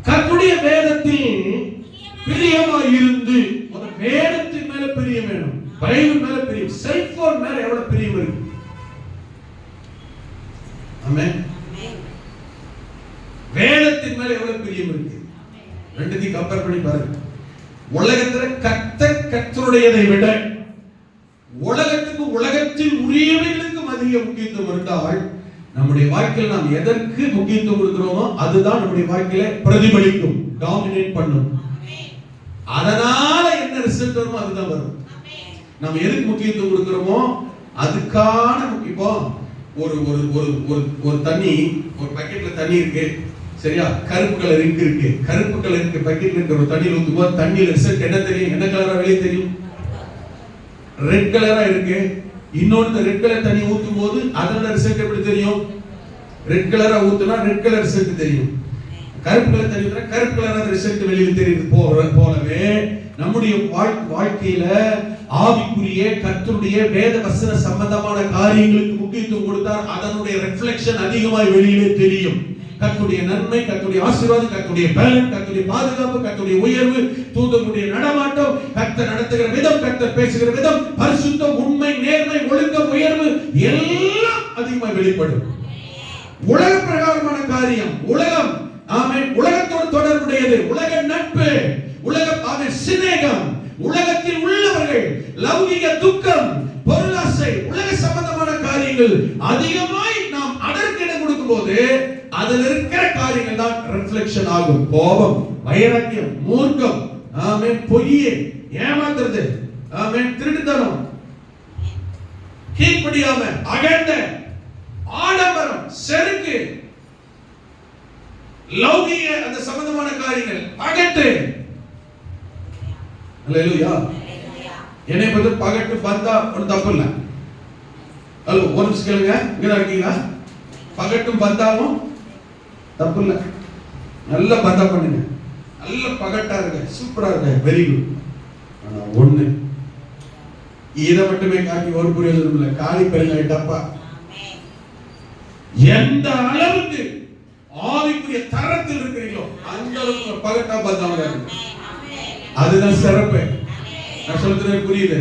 கர்த்தருடைய வேதத்தில் பிரியமாய் இருந்து, வேதத்தின் மேல பிரியம் வேணும், பைபிள் மேல பிரியம். செல்போன் மேல எவ்வளவு பிரியம் இருக்கு? ஆமென். வேதத்தின் மேல எவ்வளவு பிரியம் இருக்கு? ரெண்டுத்தையும் கம்பேர் பண்ணி பாருங்க. உலகத்துல கர்த்தருடையதை விட உலகத்துக்கு, உலகத்தில் உரியவைகளுக்கு அதிக முக்கியத்துவம் இருந்தால், நம்முடைய வாழ்க்கையில் நாம் எதற்கு முக்கியத்துவம் கொடுக்கிறோமோ அதுதான் நம்முடைய வாழ்க்கையில பிரதிபலிக்கும், டாமினேட் பண்ணும். அதனால என்ன ரிசல்ட் வருமோ அதுதான் வரும். நம்ம எதுக்கு முக்கியத்துவம் கொடுக்கிறோமோ அதுக்கான முக்கியம். ஒரு ஒரு ஒரு ஒரு தண்ணி, ஒரு பக்கெட்ல தண்ணி இருக்கு, சரியா? கருப்பு கலர் இருக்கு. கருப்பு கலர் இருக்கு பக்கெட்ல இருக்கிற ஒரு தண்ணியில ஊத்தும்போது தண்ணியில ரிசல்ட் என்ன தெரியும்? என்ன கலரா வெளியே தெரியும்? ரெட் கலரா இருக்கு. இன்னொரு ரெட் கலர் தண்ணி ஊத்தும் போது அதோட ரிசல்ட் எப்படி தெரியும்? ரெட் கலரா ஊத்துனா ரெட் கலர் ரிசல்ட் தெரியும். கருப்பு கலர் தண்ணி ஊத்துனா கருப்பு கலர் ரிசல்ட் வெளியே தெரியுது. போலவே நம்முடைய வாழ்க்கையில ஆவிக்குரிய கர்த்தருடைய வேத வசன சம்பந்தமான காரியங்களுக்கு முக்கியத்துவம் கொடுத்தால் அதனுடைய ரிஃப்ளெக்ஷன் அதிகமாய் வெளியிலே தெரியும். கர்த்தருடைய நன்மை, கர்த்தருடைய ஆசீர்வாதம், கர்த்தருடைய பலன், கர்த்தருடைய பாதுகாப்பு, கர்த்தருடைய உயர்வு, தூதர்களுடைய நடமாட்டம், கர்த்தர் நடத்துகிற விதம், கர்த்தர் பேசுகிற விதம், பரிசுத்தம், உண்மை, நேர்மை, ஒழுக்கம், உயர்வு எல்லாம் அதிகமாக வெளிப்படும். உலக பிரகாரமான காரியம், உலகம், ஆமென், உலகத்தோடு தொடர்புடையது, உலக நட்பு, உலக சிநேகம், உலகத்தில் உள்ளவர்கள், லௌகிக துக்கம், பொருளாசை, உலக சம்பந்தமான காரியங்கள் அதிகமாய் நாம் அதற்கு இடம் கொடுக்கும் போது அதில் இருக்கிற காரியங்கள் தான் ரிஃப்ளெக்ஷன் ஆகும். கோபம், வைராக்கியம், மூர்க்கம், ஆமென், பொய்யே, ஏமாத்துறது, ஆமென், திருட்டுத்தனம், கீழ்ப்படியாம, அகண்ட, ஆடம்பரம், செருக்கு, லௌகிக அந்த சம்பந்தமான காரியங்கள், பகட்டு. அல்லேலூயா. என்னை பத்தி பகட்டு பந்தா ஒன்றும் தப்பு இல்லை. ஹலோ, ஒரு நிமிஷம் கேளுங்க. இங்க இருக்கீங்களா? பகட்டும் பந்தாவும் தப்பு இல்லை. நல்ல பந்தா பண்ணுங்க, நல்ல பகட்டா இருக்க, சூப்பரா இருக்க, வெரி குட். ஆனா ஒண்ணு, இதை மட்டுமே காட்டி ஒரு பிரயோஜனம் இல்லை. காலி பெருங்காயிட்டப்பா. எந்த அளவுக்கு ஆவிக்குரிய தரத்தில் இருக்கிறீங்களோ அந்த அளவுக்கு பகட்டா பந்தாவா இருக்கு. அதுதான் சிறப்பு. நான் சொல்றது புரியுது?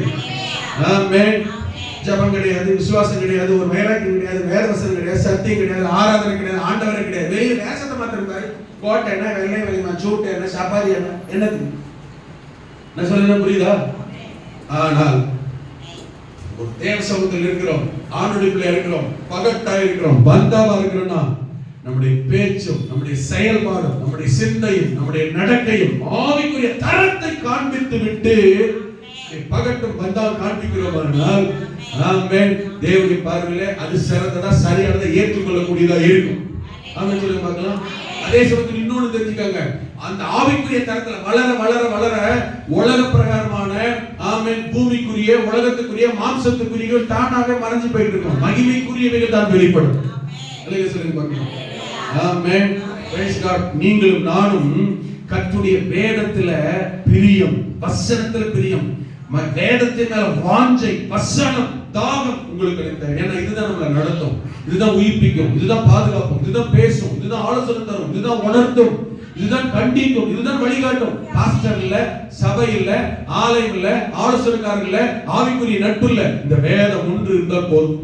ஆமென். ஜபம் கிடையாது, விசுவாசம் கிடையாது, ஒரு வைராக்கியம் கிடையாது, வேதவசனம் கிடையாது, சத்தியம் கிடையாது, ஆராதனை கிடையாது, ஆண்டவரே கிடையாது. வெளியே வேஷத்தை மாத்திரம் இருக்காரு. கோட்டை என்ன, வெள்ளை வெளிமா, சூட்டு என்ன, சப்பாரி என்ன, என்னது? நான் சொல்றது புரியுதா? ஆனால் ஒரு தேவ சமூகத்தில் இருக்கிறோம், ஆணுடைய பிள்ளை இருக்கிறோம், பகட்டா இருக்கிறோம், பந்தாவா இருக்கிறோம்னா நம்முடைய பேச்சும், நம்முடைய செயல்பாடும், நம்முடைய சிந்தையும், நம்முடைய நடக்கையும் ஆவிக்குரிய தரத்தை காண்பித்து விட்டு பகட்டும் பந்தாவும் காண்பிக்கிறோம். ஆமென். தேவனுடைய பார்வையிலே அது சிறந்ததா, சரியானதா, ஏற்றுக்கொள்ளக்கூடியதா இருக்கும். ஆமென் சொல்லுங்க பார்க்கலாம். அதே சமயத்தில் இன்னொன்னு தெரிஞ்சுக்கங்க, அந்த ஆவிக்குரிய தரத்துல வளர வளர வளர உலக பிரகாரமான, ஆமென், பூமிக்குரிய, உலகத்துக்குரிய, மாம்சத்துக்குரிய தானாக மறைஞ்சு போயிட்டு இருக்கும். மகிமைக்குரியவைகள் தான் வெளிப்படும். அல்லேலூயா சொல்லுங்க பார்க்கலாம். ஆமென். Praise God. நீங்களும் நானும் கர்த்தருடைய வேதத்துல பிரியம், வசனத்துல பிரியம், வேதத்தின் மேல வாஞ்சை, வசனம், தாகம் உங்களுக்கு தேவை. ஏன்னா இதுதான் நம்மளை நடத்தும், இதுதான் உயிர்ப்பிக்கும், இதுதான் பாதுகாப்பும், இதுதான் பேசும், இதுதான் ஆலோசனை தரும், இதுதான் உணர்த்தும், இதுதான் கண்டிக்கும், இதுதான் வழிகாட்டும். பாஸ்டர் இல்ல, சபை இல்ல, ஆலயம் இல்ல, ஆலோசனைக்காரர் இல்ல, ஆவிக்குரிய நட்பு இல்ல, இந்த வேதம் ஒன்று இருந்தால் போதும்.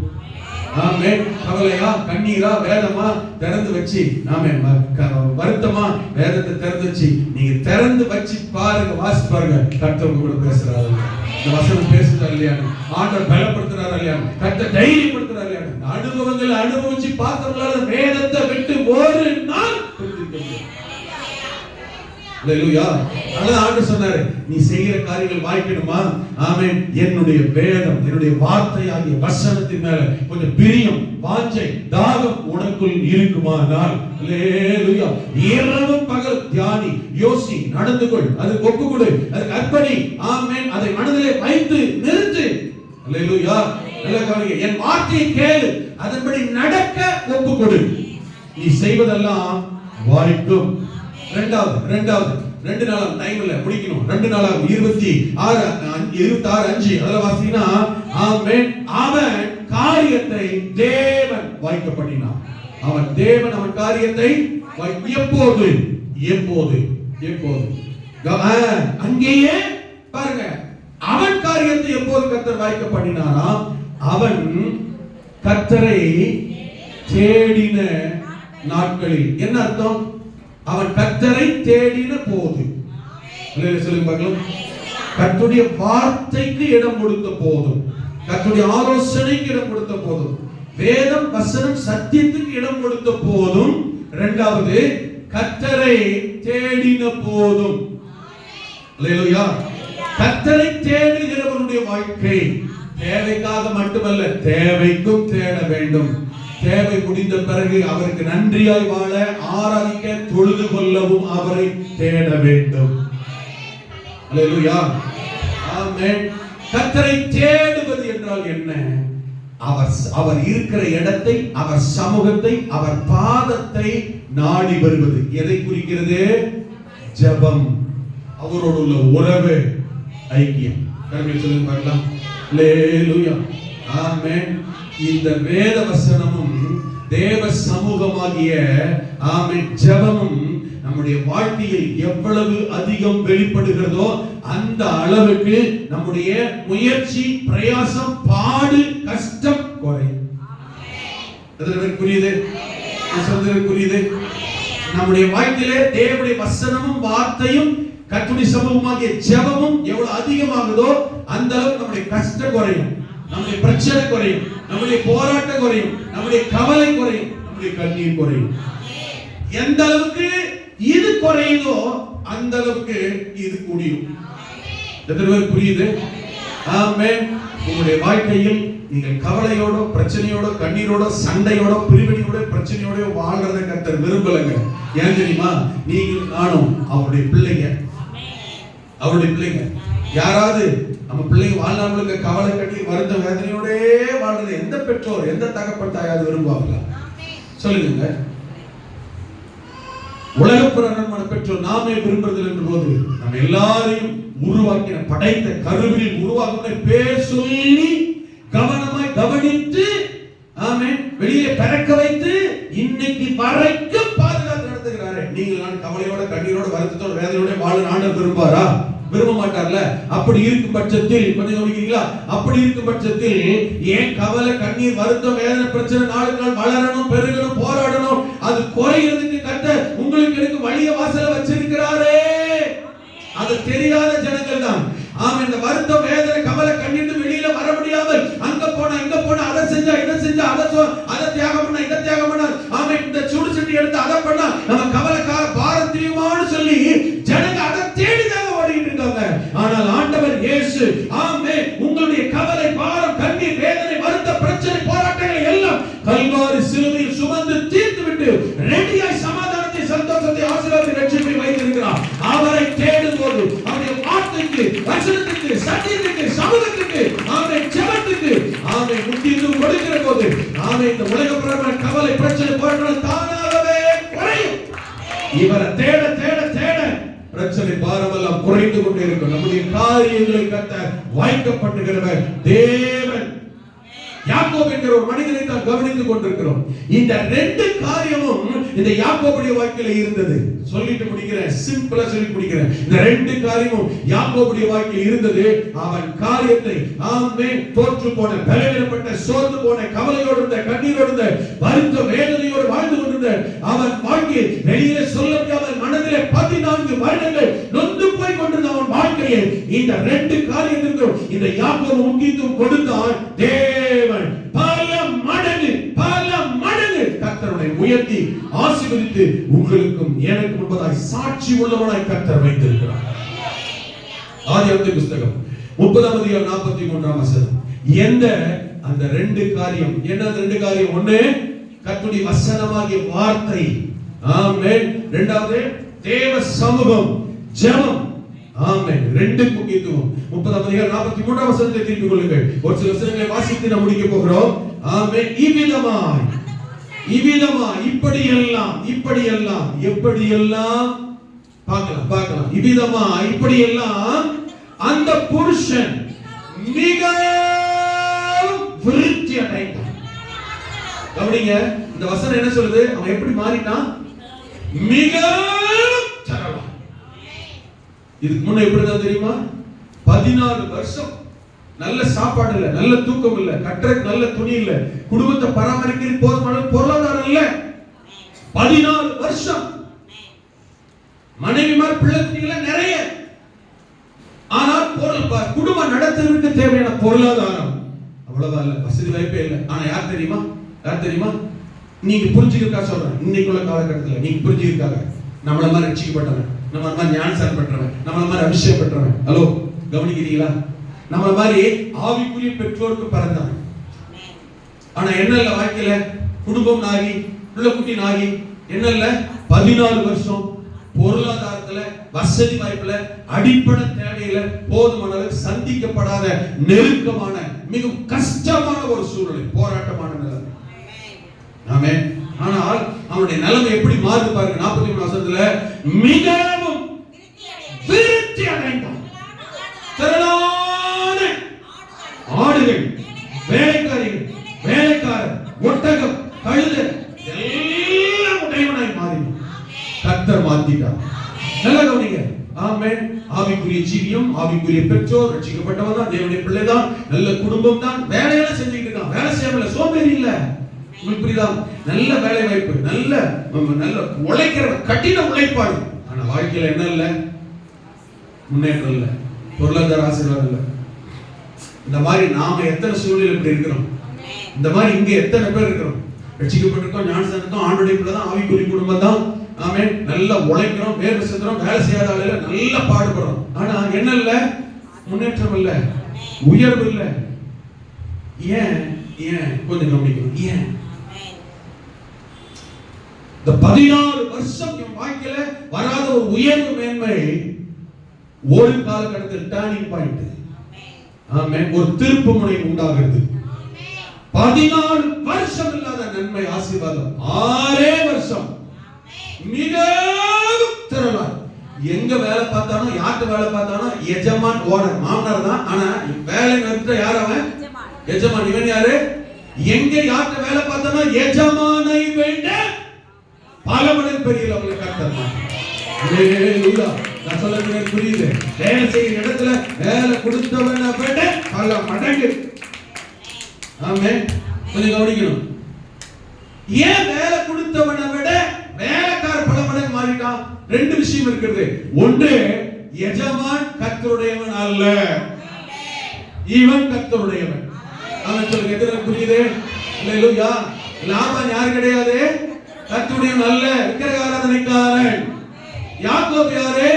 ஆமென். கவலையா, கண்ணீரா, வேதமா திறந்து வச்சு, ஆமென், வருத்தமா வேதத்தை திறந்து வச்சு நீங்க திறந்து வச்சு பாருங்க, வாசி பாருங்க, கர்த்தர் கூட பேசுறாரு. இந்த வசனம் பேசுதா இல்லையா? ஆண்டவர் பலப்படுத்துறாரா இல்லையா? கர்த்தர் தைரியப்படுத்துறாரா இல்லையா? அனுபவங்களை அனுபவிச்சு பார்த்தவங்களால வேதத்தை விட்டு ஒரு நாள் புரிஞ்சுக்க முடியும். அல்லேலூயா. அதான் ஆண்டவர் சொன்னாரு, நீ செய்கிற காரியங்கள் வாய்க்கணுமா? ஆமென். என்னுடைய வேதம், என்னுடைய வார்த்தையாகிய வசனத்தின் மேல கொஞ்சம் பிரியம், வாஞ்சை, தாகம் உனக்குள் இருக்குமானால், அல்லேலூயா, இரவும் பகல் தியானி, யோசி, நடந்து கொள், அதுக்கு ஒப்பு கொடு, அதுக்கு அர்ப்பணி. ஆமென். அதை மனதிலே வைத்து நிறுத்து. அல்லேலூயா. என் வார்த்தையை கேளு, அதன்படி நடக்க ஒப்பு கொடு, நீ செய்வதெல்லாம் வாய்க்கும். ரெண்டாவது 2 நாளாக டைம் இல்ல, முடிக்கணும். 2 நாளாக 26:5 அதுல வாசினா, ஆமென், அவன் காரியத்தை தேவன் வாய்க்க பண்ணினான். தேவன் அவன் காரியத்தை எப்போது அங்கேயே பாருங்க, அவன் காரியத்தை எப்போது கர்த்தர் வாய்க்க பண்ணினாராம்? அவன் கர்த்தரை தேடின நாட்களில். என்ன அர்த்தம்? அவன் கர்த்தரை தேடின போது. சொல்லுங்க பார்க்கலாம். கர்த்தருடைய வார்த்தைக்கு இடம் கொடுத்த போதும், கர்த்தருடைய ஆலோசனைக்கு இடம் கொடுத்த போதும், வேதம், வசனம், சத்தியத்துக்கு இடம் கொடுத்த போதும், இரண்டாவது கர்த்தரை தேடின போதும். அல்லேலூயா. கர்த்தரை தேடுகிறவருடைய வாழ்க்கை தேவைக்காக மட்டுமல்ல, தேவைக்கும் தேட வேண்டும். தேவை முடிந்த பிறகு அவருக்கு நன்றியாய் வாழ, ஆராதிக்க, தொழுது கொள்ளவும் அவரை தேட வேண்டும். அல்லேலூயா. ஆமென். கர்த்தரை தேடுவது என்றால் என்ன? அவர் இருக்கிற இடத்தை, அவர் சமூகத்தை, அவர் பாதத்தை நாடி வருவது. எதை குறிக்கிறது? ஜெபம், அவரோடு உள்ள உறவு, ஐக்கியம். கர்த்தரை சொல்லுங்க பார்க்கலாம். அல்லேலூயா. ஆமென். இந்த வேத வசனமும் தேவ சமூகமாகிய ஆமென் ஜெபமும் நம்முடைய வாழ்க்கையில் எவ்வளவு அதிகம் வெளிப்படுகிறதோ அந்த அளவுக்கு நம்முடைய முயற்சி, பிரயாசம், பாடு, கஷ்டம் குறையும். புரியுது? புரியுது? நம்முடைய வாழ்க்கையிலே தேவனுடைய வசனமும் வார்த்தையும் கர்த்தருடைய சமூகமாகிய ஜெபமும் எவ்வளவு அதிகமாகுதோ அந்த அளவுக்கு நம்முடைய கஷ்டம் குறையும், நம்முடைய பிரச்சனை குறையும், நம்முடைய போராட்டம் குறையும், நம்முடைய கவலை குறையும், நம்முடைய கண்ணீர் குறையும். எந்த அளவுக்கு இது குறையுதோ அந்த அளவுக்கு இது கூடியும். புரியுது? ஆமென். உங்களுடைய வாழ்க்கையில் நீங்கள் கவலையோட, பிரச்சனையோட, கண்ணீரோட, சண்டையோட, பிரிவினையோட, பிரச்சனையோட வாழ்றதை கர்த்தர் விரும்பலங்க. ஏன் தெரியுமா? நீங்கள் நானும் அவருடைய பிள்ளைங்க. யாராவது நம்ம பிள்ளைங்க வாழ்நாளுக்கு கவலை, கண்ணீர், வருத்த, வேதனையோட வாழ்றது எந்த பெற்றோர், எந்த தகப்பன் தாயாவது விரும்புவாங்களா? சொல்லுங்க. உலகப்புறமான பெற்றோர் நாமே விரும்புறதில்லை என்ற போது நம்ம எல்லாரையும் உருவாக்கின, படைத்த, கருவில் உருவாக்கின பேர் சொல்லி கவனமாய் கவனித்து, ஆமென், வெளியே பறக்க வைத்து இன்னைக்கு வரைக்கும் பாதுகாத்து நடத்துகிறாரே. நீங்கள் நான் கவலையோட, கண்ணீரோட, வருத்தத்தோட, வேதனையோட வாழ ஆண்டவர் விரும்பாரா? விரும்ப மாட்டார்ல. அப்படி இருக்கும் பட்சத்தில் கொஞ்சம் கவனிக்கிறீங்களா? அப்படி இருக்கும் பட்சத்தில் ஏன் கவலை, கண்ணீர், வருத்தம், வேதனை, பிரச்சனை நாளுக்கு நாள் வளரணும், பெருகணும், போராடணும்? அது குறையிறதுக்கு கர்த்தர் உங்களுக்கு எனக்கு வழிய வாசல வச்சிருக்கிறாரே. அது தெரியாத ஜனங்கள் தான். ஆமென். இந்த வருத்தம், வேதனை, கவலை, கண்ணீர் வெளியில வர முடியாமல் அங்க போனா இங்க போனா, அதை செஞ்சா இதை செஞ்சா, அதை தியாகம் பண்ணா இதை தியாகம் பண்ணா, ஆமென், இந்த சுடு சட்டி எடுத்து அதை பண்ணா நம்ம கவலை பாரம் தெரியுமான்னு சொல்லி ஜனங்க அதை தேடிதான் ஓடிட்டு இருக்காங்க. ஆனால் ஆண்டவர் இயேசு, ஆமென், உங்களுடைய கவலை, பாரம், கண்ணீர், வேதனை, வருத்த, பிரச்சனை, போராட்டங்களை எல்லாம் கல்வாரி சிலுவையில் சுமந்து தீர்த்து விட்டு ரெடியாய் சமாதானத்தை, சந்தோஷத்தை, ஆசீர்வாதத்தை, ரட்சிப்பை வைத்திருக்கிறார். அவரை தேடும் போது அவருடைய வார்த்தைக்கு, வசனத்துக்கு, சத்தியத்துக்கு, சமூகத்துக்கு, ஆமென், ஜெபத்துக்கு, ஆமென், முக்கியத்துவம் கொடுக்கிற போது, ஆமென், இந்த உலகப்பிரகார கவலை, பிரச்சனை, போராட்டம் தானாகவே குறையும். இவரை தேட தேட தேட பிரச்சனை, பாரமெல்லாம் குறைந்து கொண்டே இருக்கும். நம்முடைய காரியங்களை கர்த்தர் வாய்க்கப்படுகிறவர் தேவன். யாக்கோபு என்கிற ஒரு மனிதனை தான் கவனித்துக் கொண்டிருக்கிறோம். இந்த ரெண்டு காரியமும் இந்த யாக்கோபுடைய வாழ்க்கையில இருந்தது. சொல்லிட்டு முடிக்கிறேன், சிம்பிளா சொல்லி முடிக்கிறேன். இந்த ரெண்டு காரியமும் யாக்கோபுடைய வாழ்க்கையில் இருந்தது. அவன் காரியத்தை ஆமென் தோற்று போன, பலவீனப்பட்ட, சோர்ந்து போன, கவலையோடு இருந்த, கண்ணீரோடு இருந்த, வருத்த வேதனையோடு வாழ்ந்து கொண்டிருந்த அவன் வாழ்க்கையை வெளியே சொல்ல முடியாத மனதிலே 14 வருடங்கள் நொந்து போய் கொண்டிருந்த அவன் வாழ்க்கையை இந்த ரெண்டு காரியத்திற்கும் இந்த யாக்கோபு முக்கியத்துவம் கொடுத்தான். தேவன் பல மடங்கு கர்த்தரை உயர்த்தி ஆசீர்வதித்து உங்களுக்கும் எனக்கு முன்பதாய் சாட்சி உள்ளவனாய் கர்த்தர் வைத்திருக்கிறார். ஆதியாகமத்தின் புத்தகம் 30ஆம் அதிகாரம் 43ஆம் வசனம். எந்த அந்த ரெண்டு காரியம், என்ன அந்த ரெண்டு காரியம்? ஒண்ணு கர்த்தருடைய வசனமாகிய வார்த்தை, ஆமென். இரண்டாவது தேவ சமூகம், ஜெபம், ஆமென். ரெண்டு முக்கியத்துவம். 30ஆம் அதிகாரம் 43ஆம் வசனத்தை திருப்பிக் கொள்ளுங்கள். ஒரு சில வசனங்களை வாசித்து நாம் முடிக்க போகிறோம். ஆமென். இவ்விதமாய் இப்படியெல்லாம் பார்க்கலாம். இவ்விதமாய் இப்படியெல்லாம் அந்த புருஷன் மிகவும் விருத்தி அடைந்தான். கவனிங்க, இந்த வசனம் என்ன சொல்லுது? அவன் எப்படி மாறினான்? மிகவும் சரளம். இதுக்கு முன்ன எப்படி தான் தெரியுமா? 14 வருஷம் நல்ல சாப்பாடு இல்ல, நல்ல தூக்கம் இல்ல, கட்டறதுக்கு நல்ல துணி இல்ல, குடும்பத்தை பராமரிக்கிறது போதுமான பொருளாதாரம் இல்ல. 14 வருஷம் மனைவிமார் பிள்ளைகளை நிறைய, ஆனால் குடும்பம் நடத்துவதற்கு தேவையான பொருளாதாரம் அவ்வளவா இல்ல, வசதி வாய்ப்பே இல்ல. ஆனா யார் தெரியுமா? நீங்க புரிஞ்சுக்கிறதுக்கா சொல்றேன். இன்னைக்குள்ள காலகட்டத்தில் நீங்க புரிஞ்சுக்கிறதுக்காக, நம்மள மாதிரி ரட்சிக்கப்பட்டவன், நம்மள மாதிரி ஞானசாரம் பெற்றவன், நம்மள மாதிரி அபிஷேகம் பெற்றவன், ஹலோ கவனிக்கிறீங்களா? நம்மள மாதிரி ஆவிக்குரிய பெற்றோருக்கு பிறந்தான். ஆனா என்னல்ல வாழ்க்கையில குடும்பம் நாகி, பிள்ளை குட்டி நாகி, என்னல்ல 14 வருஷம் பொருளாதாரத்துல, வசதி வாய்ப்புல, அடிப்படை தேவையில போதுமான சந்திக்கப்படாத நெருக்கமான மிகவும் கஷ்டமான ஒரு சூழ்நிலை, போராட்டமான நிலைமை. ஆமென். ஆனால் அவனுடைய நிலைமை எப்படி மாறுது பாருங்க. 43 வசனத்துல மிகவும் விருத்தி அடைந்தான். திரளான ஆடுகள், வேலைக்காரர், ஒட்டகம், கழுதை எல்லாம் உடையவனாய் மாறினான். கர்த்தர் மாத்திட்டார். நல்ல கவனிங்க. ஆமென். ஆவிக்குரிய ஜீவியம், ஆவிக்குரிய பெற்றோர், ரட்சிக்கப்பட்டவன் தான், தேவனுடைய பிள்ளை தான், நல்ல குடும்பம் தான், வேலையெல்லாம் செஞ்சுட்டு இருக்கான். வேலை செய்யாமல, சோம்பேறி இல்ல. உங்களுக்கு புரியுதா? நல்ல வேலை வாய்ப்பு, நல்ல உழைக்கிற கடின உழைப்பாடு. ஆனா வாழ்க்கையில என்ன இல்ல? முன்னேற்றம் இல்ல, பொருளாதார ஆசீர்வாதம் இல்ல. இந்த மாதிரி நாம எத்தனை சூழ்நிலை இப்படி இருக்கிறோம்? இந்த மாதிரி இங்க எத்தனை பேர் இருக்கிறோம்? ரட்சிக்கப்பட்டிருக்கோம், ஞானஸ்தானம், ஆண்டுடைய பிள்ளை தான், ஆவிக்குரிய குடும்பம் தான். ஆமென். நல்லா உழைக்கிறோம், வேலை செஞ்சுறோம், வேலை செய்யாத ஆளுல நல்லா பாடுபடுறோம். ஆனா என்ன இல்ல? முன்னேற்றம் இல்ல, உயர்வு இல்ல. ஏன் கொஞ்சம் கவனிக்கணும். ஏன் இந்த 14 வருஷம் என் வாழ்க்கையில வராத ஒரு உயர்வு, மேன்மை ஒரு காலகட்டத்தில் டர்னிங் பாயிண்ட், ஆமென், ஒரு திருப்பு முனை உண்டாகிறது. 14 வருஷம் இல்லாத நன்மை, ஆசீர்வாதம் 6 வருஷம் மிகவும் திரளாய். எங்க வேலை பார்த்தானோ, யார்கிட்ட வேலை பார்த்தானோ, எஜமான், ஓனர், மாமனார் தான். ஆனா வேலை நிறுத்த யார்? அவன் எஜமான். இவன் யாரு? எங்க யார்கிட்ட வேலை பார்த்தானோ எஜமானை வேண்ட பல மடங்கு பெரிய லெவல்ல கர்த்தர். ஹalleluya. நான் சொல்றது புரியுது? வேலை செய்யற இடத்துல வேலை கொடுத்தவன விட பல மடங்கு. ஆமென். கொஞ்சம் கவனிக்கணும். ஏன் வேலை கொடுத்தவனை விட வேலைக்கார பல மடங்கு மாறிட்டான்? ரெண்டு விஷயம் இருக்குது. ஒன்று, எஜமான் கர்த்தருடையவன் அல்ல, இவன் கர்த்தருடையவன். அவன் சொல்லுங்க, எத்தனை புரியுது? ஹalleluya. லாபான் யார் கிடையாது? கர்த்தருடையவன் அல்ல, விக்கிரக ஆராதனைக்காரன். யாக்கோபு யாரு?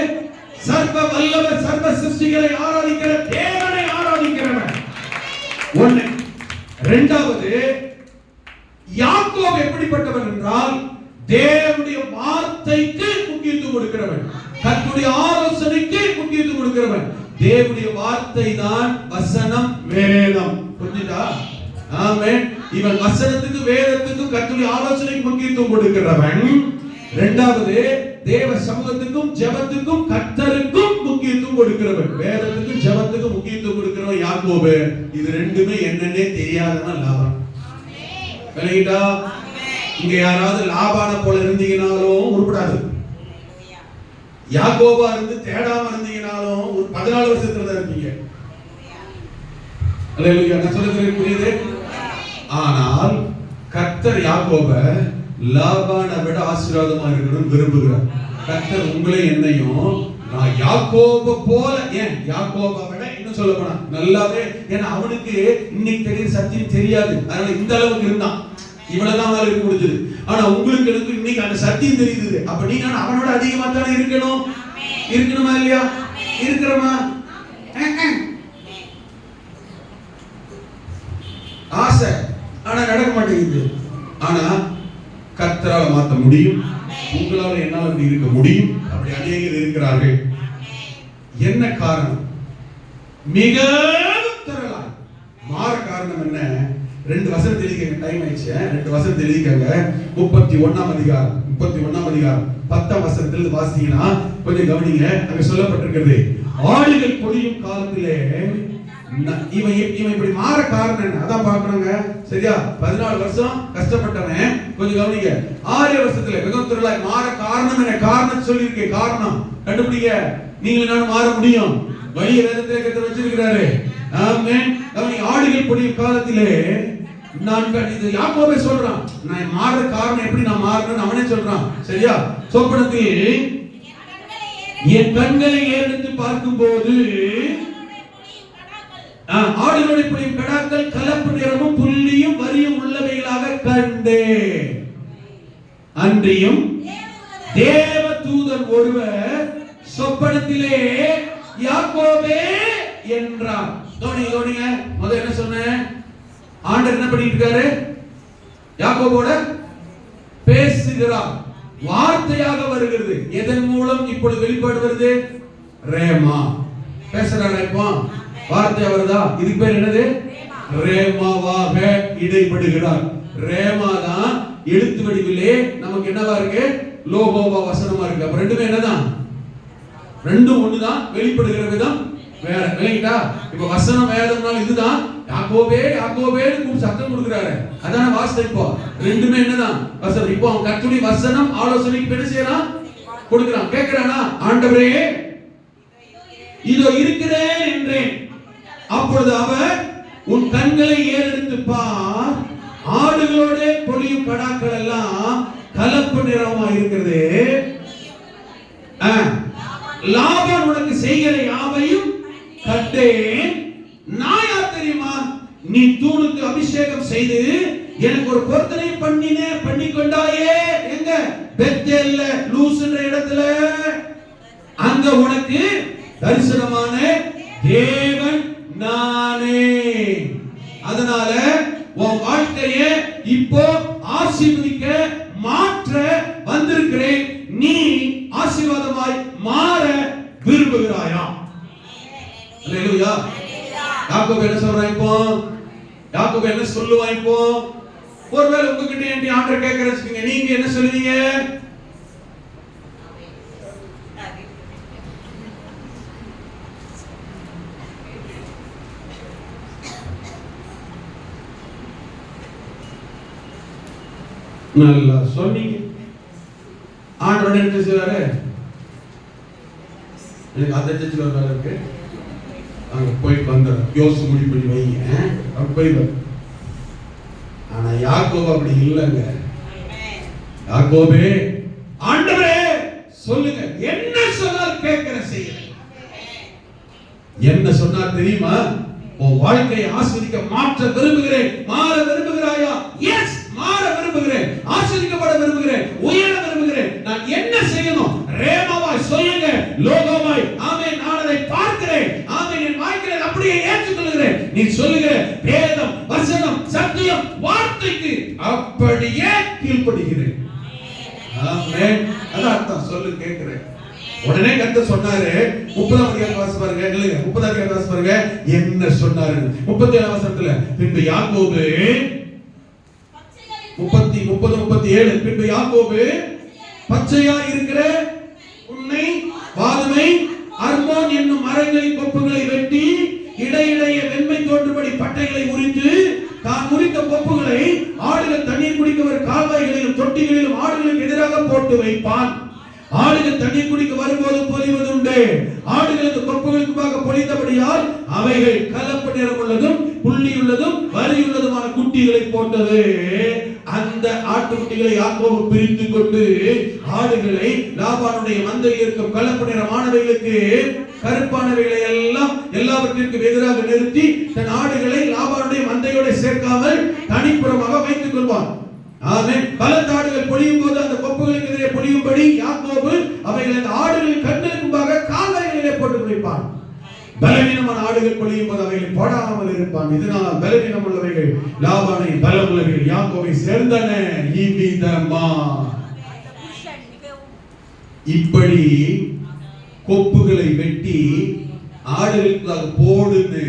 சர்வ வல்லவர், சர்வ சிருஷ்டிகளை ஆராதிக்கிற தேவனை ஆராதிக்கிறவன். ஒண்ணு. இரண்டாவது, யாக்கோபு எப்படிப்பட்டவன் என்றால் தேவனுடைய வார்த்தைக்கு முக்கியத்துவம் கொடுக்கிறவன், கர்த்தருடைய ஆலோசனைக்கு முக்கியத்துவம் கொடுக்கிறவன். தேவனுடைய வார்த்தை தான் வசனம், வேதம். புரிஞ்சுதா? ஆமென். இவன் வசனத்துக்கு, வேதத்துக்கு, கர்த்தருடைய ஆலோசனைக்கு முக்கியத்துவம் கொடுக்கிறவன். இரண்டாவது, தேவ சமூகத்துக்கும் ஜெபத்துக்கும் கர்த்தருக்கும் முக்கியத்துவம் கொடுக்கிறவன். வேதத்துக்கும் ஜெபத்துக்கும் முக்கியத்துவம் கொடுக்கிறவன் யாக்கோபு. யாக்கோபு. இது ரெண்டுமே என்னன்னே தெரியாதவன் லாபான். விளங்கிட்டா? இங்க யாராவது லாபான போல இருந்தீங்கனாலும் உருப்படாது. யாக்கோபா இருந்து தேடாம இருந்தீங்கனாலும் ஒரு 14 வருஷத்துல தான் இருப்பீங்க. அல்லேலூயா. நான் சொல்றது புரியுது? ஆனால் கர்த்தர் யாக்கோப லாபானை விட ஆசீர்வாதமா இருக்கணும்னு விரும்புகிறார். கர்த்தர் உங்களை என்னையும் நான் யாக்கோப போல, ஏன் யாக்கோபை விட இன்னும் சொல்ல போனா நல்லாவே, ஏன்னா அவனுக்கு இன்னைக்கு தெரியுற சத்தியம் தெரியாது, அதனால இந்த அளவுக்கு இருந்தான், இவ்வளவுதான் அவனால இருக்க முடிஞ்சது. ஆனா உங்களுக்கு எனக்கு இன்னைக்கு அந்த சத்தியம் தெரியுது. அப்ப நீங்க அவனோட அதிகமா தானே இருக்கணும். இருக்கணுமா இல்லையா? இருக்கிறோமா? ஆசை ஆனா நடக்க மாட்டேங்குது. ஆனா கர்த்தரால மாற்ற முடியும். உங்களால என்னால அப்படி இருக்க முடியும். அப்படி அநேகர் இருக்கிறார்கள். என்ன காரணம்? மிகவும் திரளாய் மாற காரணம் என்ன? 2 வசனம் எழுதிக்கங்க. டைம் ஆயிடுச்சு. 2 வசனம் எழுதிக்கங்க. 31ஆம் அதிகாரம் 10ஆம் வசனத்திலிருந்து வாசித்தீங்கன்னா கொஞ்சம் கவனிங்க. அங்க சொல்லப்பட்டிருக்கிறது, ஆடுகள் பொழியும் காலத்திலே இவன் இப்படி மாற காரணம் என்ன? அதான் பார்க்கணுங்க. சரியா? 14 வருஷம் கஷ்டப்பட்டவன். கொஞ்சம் கவனிங்க. 6 வருஷத்துல மிகவும் திரளாய் மாற காரணம் என்ன? காரணம் சொல்லியிருக்கேன். காரணம் கண்டுபிடிங்க. நீங்களும் நானும் மாற முடியும். வழியை வேதத்திலே கர்த்தர் வச்சிருக்கிறாரு. ஆமென். கவனிங்க. ஆடுகள் பொழியும் காலத்திலே நான் இது யாக்கோபே சொல்றான். நான் மாற காரணம் எப்படி நான் மாறணும்னு அவனே சொல்றான். சரியா? சொப்பனத்தில் என் கண்களை ஏறெடுத்து பார்க்கும்போது ஆடுகளுடைய புலியும் கடாக்கள் கலப்பு நிறமும் புள்ளியும் வரியும் உள்ளவைகளாக கண்டேன். அன்றியும் தேவ தூதன் ஒருவர் சொப்பனத்திலே யாக்கோபே என்றார். கவனிங்க. முதல்ல என்ன சொன்னேன்? ஆண்டவர் என்ன பண்ணிட்டு இருக்காரு? யாக்கோபோட பேசுகிறார். வார்த்தையாக வருகிறது. எதன் மூலம் இப்பொழுது வெளிப்பாடு வருது? ரேமா. பேசுறாரா? இப்போ வார்த்தையா வருதா? இதுக்கு பேர் என்னது? ரேமாவாக இடைப்படுகிறார். ரேமா தான் எழுத்து வடிவிலே நமக்கு என்னவா இருக்கு? லோகோவா வசனமா இருக்கு. அப்ப ரெண்டுமே என்னதான்? ரெண்டும் ஒண்ணுதான். வெளிப்படுகிற விதம் வேற. விளங்கிட்டா? இப்ப வசனம் வேதம்னால இதுதான். யாக்கோபே யாக்கோபேன்னு கூப்பிட்டு சத்தம் கொடுக்கிறாரு. அதான வார்த்தை. இப்போ ரெண்டுமே என்னதான்? வசனம். இப்போ அவன் கர்த்தருடைய வசனம் ஆலோசனைக்கு என்ன செய்யறான்? கொடுக்கிறான். கேட்கிறானா? ஆண்டவரே இதோ இருக்கிறேன் என்றேன். அப்பொழுது அவர் உன் கண்களை ஏறெடுத்து பார், ஆடுகளோட பொழியும் கடாக்கள் எல்லாம் கலப்பு நிறமா இருக்கிறது. லாபான் உனக்கு செய்கிற யாவையும் கண்டேன். நான் யார் தெரியுமா? நீ தூணுக்கு அபிஷேகம் செய்து எனக்கு ஒரு பொருத்தனை பண்ணிக்கொண்டாயே. எங்க? பெத்தேல்ல லூஸ்ன்ற இடத்துல. அங்க உனக்கு தரிசனமான தேவன் நானே. அதனால உன் வாழ்க்கையை இப்போ ஆசீர்வதிக்க மாற்ற வந்திருக்கிறேன். நீ ஆசீர்வாதமாய் மாற விரும்புகிறாயா? அல்லேலூயா. யாக்கோபு என்ன சொல்றான்? இப்போ யாக்கோபு என்ன சொல்லுவான்? இப்போ ஒருவேளை உங்ககிட்ட என்ன ஆண்டவர் கேட்கறீங்க, நீங்க என்ன சொல்லுவீங்க? நல்லா சொன்னீங்க. ஆண்டவர் என்ன செய்வாரு? எனக்கு அந்த சர்ச்சில் ஒரு வேலை இருக்கு, அங்க போயிட்டு வந்துடுற யோசிச்சு முடிவு பண்ணி வைங்க, அப்படி போயிடுவார். ஆனா யாக்கோபு அப்படி இல்லைங்க. யாக்கோபே ஆண்டவரே சொல்லுங்க, என்ன சொன்னால் கேட்கிற செய்ய. என்ன சொன்னா தெரியுமா? உன் வாழ்க்கையை ஆஸ்வதிக்க மாற்ற விரும்புகிறேன். மாற விரும்புகிறாயா? எஸ், மாற விரும்புகிறேன். ஆஸ்வதிக்கப்பட விரும்புகிறேன். உயர விரும்புகிறேன். நான் என்ன செய்யணும்? ரேமாவாய் சொல்லுங்க. லோகமாய் ஆமென். நான் அதை பார்க்கிறேன். ஆமென். என் வாழ்க்கையை அப்படியே ஏற்றுக்கொள்கிறேன். நீ சொல்லுகிற வேதம், வசனம், சத்தியம், வார்த்தைக்கு அப்படியே கீழ்ப்படிகிறேன். ஆமென். அதான் அர்த்தம். சொல்லு, கேட்கிறேன். உடனே கர்த்தர் சொன்னாரு. 30ஆம் அதிகாரம் வாசி பாருங்க. இல்லையா? 30ஆம் அதிகாரம் வாசி பாருங்க. என்ன சொன்னாரு? 37ஆம் வசனத்துல பின்பு யாக்கோபு 30-37 பின்பு யாக்கோபு பச்சையா இருக்கிற உன்னை வாதுமை அர்மோன் என்னும் மரங்களின் கொப்புகளை வெட்டி இடையிடையே வெண்மை வைப்பான். ஆடுகள் தண்ணீர் குடிக்க வரும்போது பொழிவது உண்டு. ஆடுகளுக்கு கொப்புகளுக்கு பொழிந்தபடியால் அவைகள் கலப்பு நிறம் உள்ளதும் புள்ளியுள்ளதும் வரியுள்ளதுமான குட்டிகளை போட்டது. அந்த ஆட்டுக்குட்டிகளை யாக்கோபு பிரித்து கொண்டு ஆடுகளை லாபானுடைய மந்தையில் இருக்கும் கலப்பு நிறமானவைகளுக்கு கருப்பானவைகளை எல்லாம் எல்லாவற்றிற்கும் எதிராக நிறுத்தி தன் ஆடுகளை லாபானுடைய மந்தையோடு சேர்க்காமல் தனிப்புறமாக வைத்துக் கொள்வான். ஆமென். பலத்த ஆடுகள் பொழியும் போது அந்த கொப்புகளுக்கு எதிரே பொழியும்படி யாக்கோபு அவைகளை அந்த ஆடுகளின் கண்களுக்கு முன்பாக கால்வாய்களிலே போட்டு வைப்பான். பலவீனமான ஆடுகள் பொழியும் போது அவைகளை போடாமல் இருப்பான். இதனால் பலவீனம் உள்ளவைகள் லாபானை, பலம் உள்ளவைகள் யாக்கோபை சேர்ந்தன. இப்படி கொப்புகளை வெட்டி ஆடுகளுக்காக போடுன்னு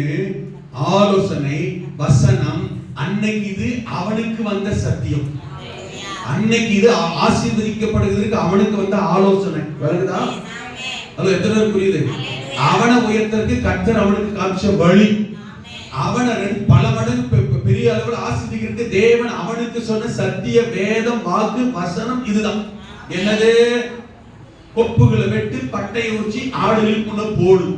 ஆலோசனை வசனம். அன்னைக்கு இது அவனுக்கு வந்த சத்தியம். அன்னைக்கு இது ஆசீர்வதிக்கப்படுகிறதுக்கு அவனுக்கு வந்த ஆலோசனை. வருதா? அது எத்தனை புரியுது? அவனை உயர்த்தற்கு கர்த்தர் அவனுக்கு காமிச்ச வழி. அவனை பல மடங்கு பெரிய அளவில் ஆசீர்வதிக்கிறதுக்கு தேவன் அவனுக்கு சொன்ன சத்திய வேதம் வாக்கு வசனம் இதுதான். என்னது? கொப்புகளை வெட்டு பட்டையை ஊற்றி ஆடுகளுக்கு முன்ன போடு.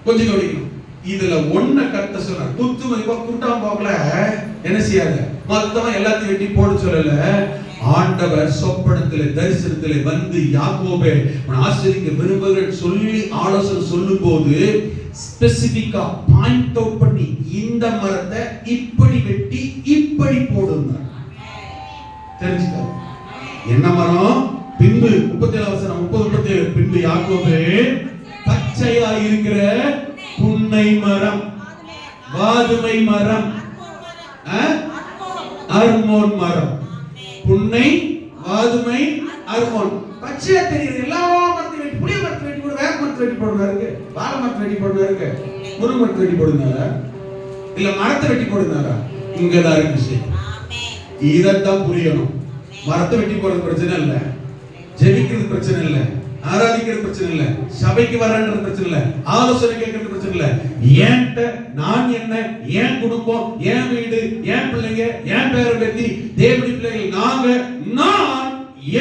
கொஞ்சம் கவனிக்கணும். இதுல ஒன்ன கத்த சொன்ன குத்து மதிப்பா கூட்டாம் போகல என்ன செய்யாத மொத்தமா எல்லாத்தையும் வெட்டி போட சொல்லல. ஆண்டவர் சொப்பனத்திலே தரிசனத்திலே வந்து யாக்கோபே ஆசீர்வதிக்க விரும்புகிறேன் சொல்லி ஆலோசனை சொல்லும் போது ஸ்பெசிபிக்கா பாயிண்ட் அவுட் பண்ணி இந்த மரத்தை இப்படி வெட்டி இப்படி போடுங்க. தெரிஞ்சுக்க என்ன மரம்? பின்பு 37 பின்பு யாக்கோபே பச்சையா இருக்கிற புன்னை மரம், வாதுமை மரம், அர்மோன் மரம். புன்னை, வாதுமை, அர்மோன் பச்சையா தெரியுது. எல்லா மரத்தையும் வெட்டி, புளிய மரத்தை வெட்டி போடு, வேப்ப மரத்தை வெட்டி போடுனா இருக்கு, வாழை மரத்தை வெட்டி போடுனா இருக்கு, முருங்கை மரத்தை வெட்டி போடுனாரா இல்ல மரத்தை வெட்டி போடுனாரா? இங்கதான் இருக்கு விஷயம். இதத்தான் புரியணும். மரத்தை வெட்டி போடுறது பிரச்சனை இல்ல, ஜெபிக்கிறது பிரச்சனை இல்ல, ஆராதிக்கிறது பிரச்சனை இல்ல, சபைக்கு வரன்றது பிரச்சனை இல்ல, ஆலோசனை கேட்கறது பிரச்சனை இல்ல. ஏன்ட்ட நான் என்ன, ஏன் குடும்பம், ஏன் வீடு, ஏன் பிள்ளைங்க, ஏன் பேர பேத்தி, தேவனுடைய பிள்ளைகள் நாங்க, நான்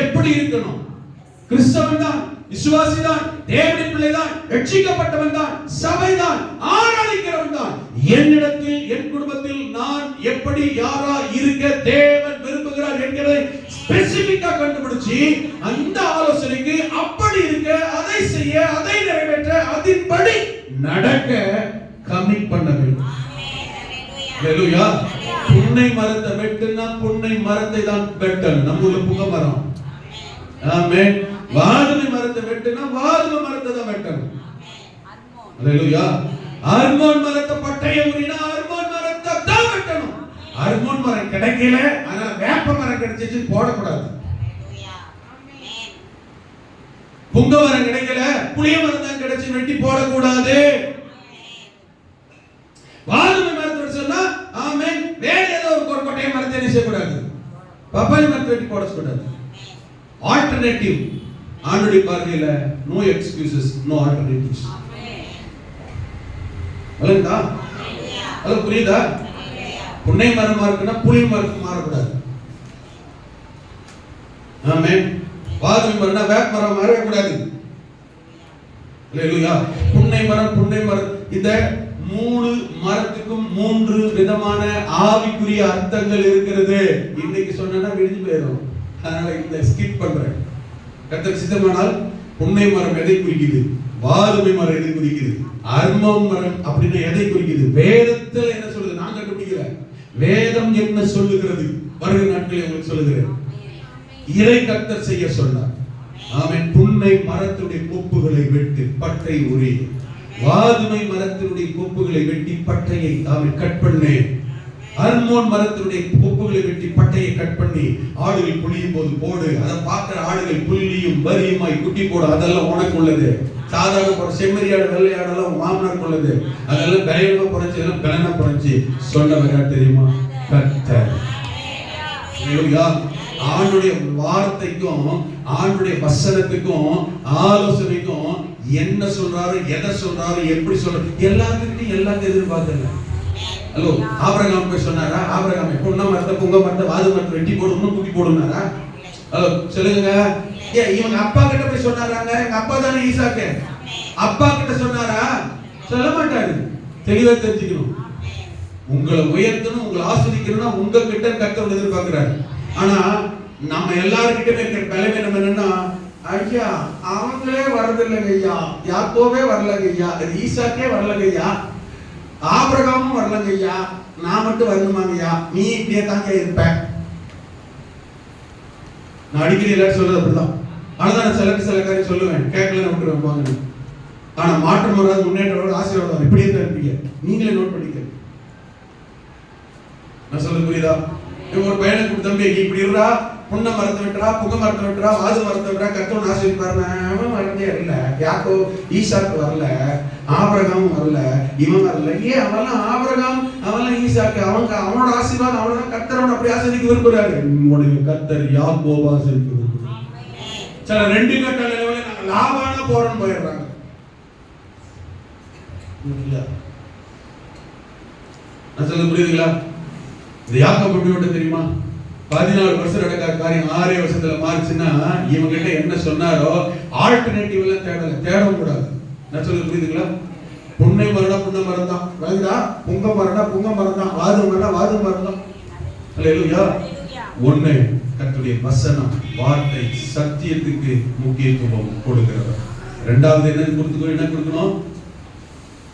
எப்படி இருக்கணும்? கிறிஸ்தவன் தான், விசுவாசி தான், தேவனுடைய பிள்ளை தான், ரட்சிக்கப்பட்டவன் தான், சபை தான், ஆராதிக்கிறவன் தான். என்னிடத்தில் என் குடும்பத்தில் நான் எப்படி யாரா இருக்க தேவன் விரும்புகிறார் என்கிறதை ஸ்பெசிபிக்கா கண்டுபிடிச்சு அந்த ஆலோசனைக்கு அப்படி இருக்க, அதை செய்ய, அதை நிறைவேற்ற, அதன்படி நடக்க கமிட் பண்ண வேண்டும். ஹalleluya. புன்னை மரத்தை வெட்டுனா புன்னை மரத்தை தான் வெட்டணும். நம்ம ஊர்ல புங்க மரம். ஆமென். வாதுமை மரத்தை வெட்டுனா வாதுமை மரத்தை தான் வெட்டணும். ஹalleluya. அர்மோன் மரத்தை பட்டையை உரினா அர்மோன் மரத்தை தான் வெட்டணும். அர்மோன் மரம் கிடைக்கல, ஆனா வேப்ப மரம் கிடைச்சிச்சு போடக்கூடாது. புங்க மரம் கிடைக்கல, புளிய மரம் தான் கிடைச்சு வெட்டி போடக்கூடாது. வாதுமை மரத்தை சொன்னா ஆமென், வேற ஏதோ ஒரு கொட்டைய மரத்தை என்ன செய்யக்கூடாது, பப்பாளி மரத்தை வெட்டி போடக்கூடாது. ஆல்டர்னேட்டிவ். ஆண்டுடைய பார்வையில நோ எக்ஸ்கியூசஸ், நோ ஆல்டர்னேட்டிவ்ஸ். அல்லேலூயா. அது புரியுதா? புன்னை மரம் இருக்குன்னா புளி மரம் மாறக்கூடாது. ஆமென். வாதுமை மரம்னா வேப்ப மரம் மாறக்கூடாது. அல்லேலூயா. புன்னை மரம் இந்த 3 மரத்துக்கும் 3 விதமான ஆவிக்குரிய அர்த்தங்கள் இருக்கிறது. இன்னைக்கு சொன்னா விடுஞ்சு போயிடும். அதனால இந்த ஸ்கிப் பண்றேன். கர்த்தர் சித்தமானால் புன்னை மரம் எதை குறிக்குது, வாதுமை மரம் எதை குறிக்குது, அர்மோன் மரம் அப்படின்னு எதை குறிக்குது, வேதத்துல என்ன சொல்லுது நான் கண்டுபிடிக்கிறேன். வேதம் என்ன சொல்லுகிறது வருகிற நாட்களில் உங்களுக்கு சொல்லுகிறேன். இறை கர்த்தர் செய்ய சொன்னார். ஆமென். புன்னை மரத்துடைய கொப்புகளை வெட்டி பட்டை உரி, வாதுமை மரத்தினுடைய கொப்புகளை வெட்டி பட்டையை ஆமென் கட் பண்ணு, அர்மோன் மரத்தினுடைய கொப்புகளை வெட்டி பட்டையை கட் பண்ணி ஆடுகள் புளியும் போது போடு. அதை பார்க்கிற ஆடுகள் புள்ளியும் வரியுமாய் குட்டி போடு. அதெல்லாம் உனக்கு உள்ளது. சாதாரண போற செம்மறியாடு வெள்ளையாடெல்லாம் மாமனார் உள்ளது. அதெல்லாம் பலமா புறச்சு, எல்லாம் பலனா புறச்சு சொன்னவர் யார் தெரியுமா? கர்த்தர். ஆண்டுடைய வார்த்தைக்கும் ஆண்டுடைய வசனத்துக்கும் ஆலோசனைக்கும் என்ன சொல்றாரு, எதை சொல்றாரு, எப்படி சொல்றாரு, எல்லாத்துக்கிட்டையும் எல்லாத்தையும் எதிர்பார்க்கல. ஹலோ, ஆபிரகாம் போய் சொன்னாரா? ஆபிரகாம் புன்னை மரத்தை, புங்க மரத்தை, வாது மரத்தை வெட்டி போடணும், குட்டி போடுனாரா? ஹலோ சொல்லுங்க. இவங்க அப்பா கிட்ட போய் சொன்னாராங்க, எங்க அப்பா தானே ஈசாக்கு, அப்பா கிட்ட சொன்னாரா? சொல்ல மாட்டாரு. தெளிவா தெரிஞ்சுக்கணும். உங்களை உயர்த்தணும், உங்களை ஆஸ்வதிக்கணும்னா உங்க கிட்ட கர்த்தர் எதிர்பார்க்கிறாரு. ஆனா நம்ம எல்லாருக்கிட்டே இருக்கிற பலவீனம் என்னன்னா, ஐயா அவங்களே வரதில்லைங்க ஐயா, யாக்கோவே வரலங்க ஐயா, ஈசாக்கே வரலங்க ஐயா, ஆபிரகாமும் வரலங்க ஐயா, நான் மட்டும் வரணுமாங்க ஐயா, நீ இப்படியே தாங்க இருப்ப. நான் அடிக்கடி எல்லாரும் சொல்றது அப்படிதான். ஆனா நான் சில காரியம் சொல்லுவேன், கேட்கல விட்டுருவேன் போங்க. ஆனா மாற்றம் வராது, முன்னேற்றம் வராது, ஆசீர்வாதம் இப்படியே தான் இருப்பீங்க. நீங்களே நோட் பண்ணிக்க. நான் சொல்றது புரியுதா? ஒரு பையனுக்கு தம்பி இப்படி இருக்கா, புண்ண மரத்தை விட்டுறா, புகை மரத்தை விட்டுறா, வாது மரத்தை விட்டுறா, கர்த்தர் ஆசீர்வதிப்பாரு. அவன் வரதே இல்ல, யாக்கோ ஈசாக்கு வரல, ஆபிரகாமும் வரல, இவன் வரல. ஏன் அவெல்லாம் ஆபிரகாம், அவெல்லாம் ஈசாக்கு, அவங்க அவனோட ஆசீர்வாதம் அவனதான் கர்த்தரோட அப்படி ஆசீர்வதிக்க விரும்புறாரு. உங்களுடைய கர்த்தர் யாக்கோப ஆசீர்வதிக்க விரும்புறாரு. சில ரெண்டு கட்ட நிலையில நாங்க லாபான போறோம்னு போயிடுறாங்க. நான் சொல்ல புரியுதுங்களா? இது யாக்கோபு எப்படி விட்டு தெரியுமா? 14 வருஷம் நடக்காத காரியம் 6 வருஷத்துல மாறுச்சுன்னா இவங்க கிட்ட என்ன சொன்னாரோ ஆல்டர்னேட்டிவ் எல்லாம் தேடவும் கூடாது. நான் சொல்ல புரியுதுங்களா? புன்னை மரம் புன்னை மரம் தான், வேண்டா புங்க மரம் புங்க மரம் தான், வாது மரம் வாது மரம் தான். அல்லேலூயா. ஒண்ணு, கர்த்தருடைய வசனம், வார்த்தை, சத்தியத்துக்கு முக்கியத்துவம் கொடுக்கிறவர். இரண்டாவது என்ன கொடுக்கணும்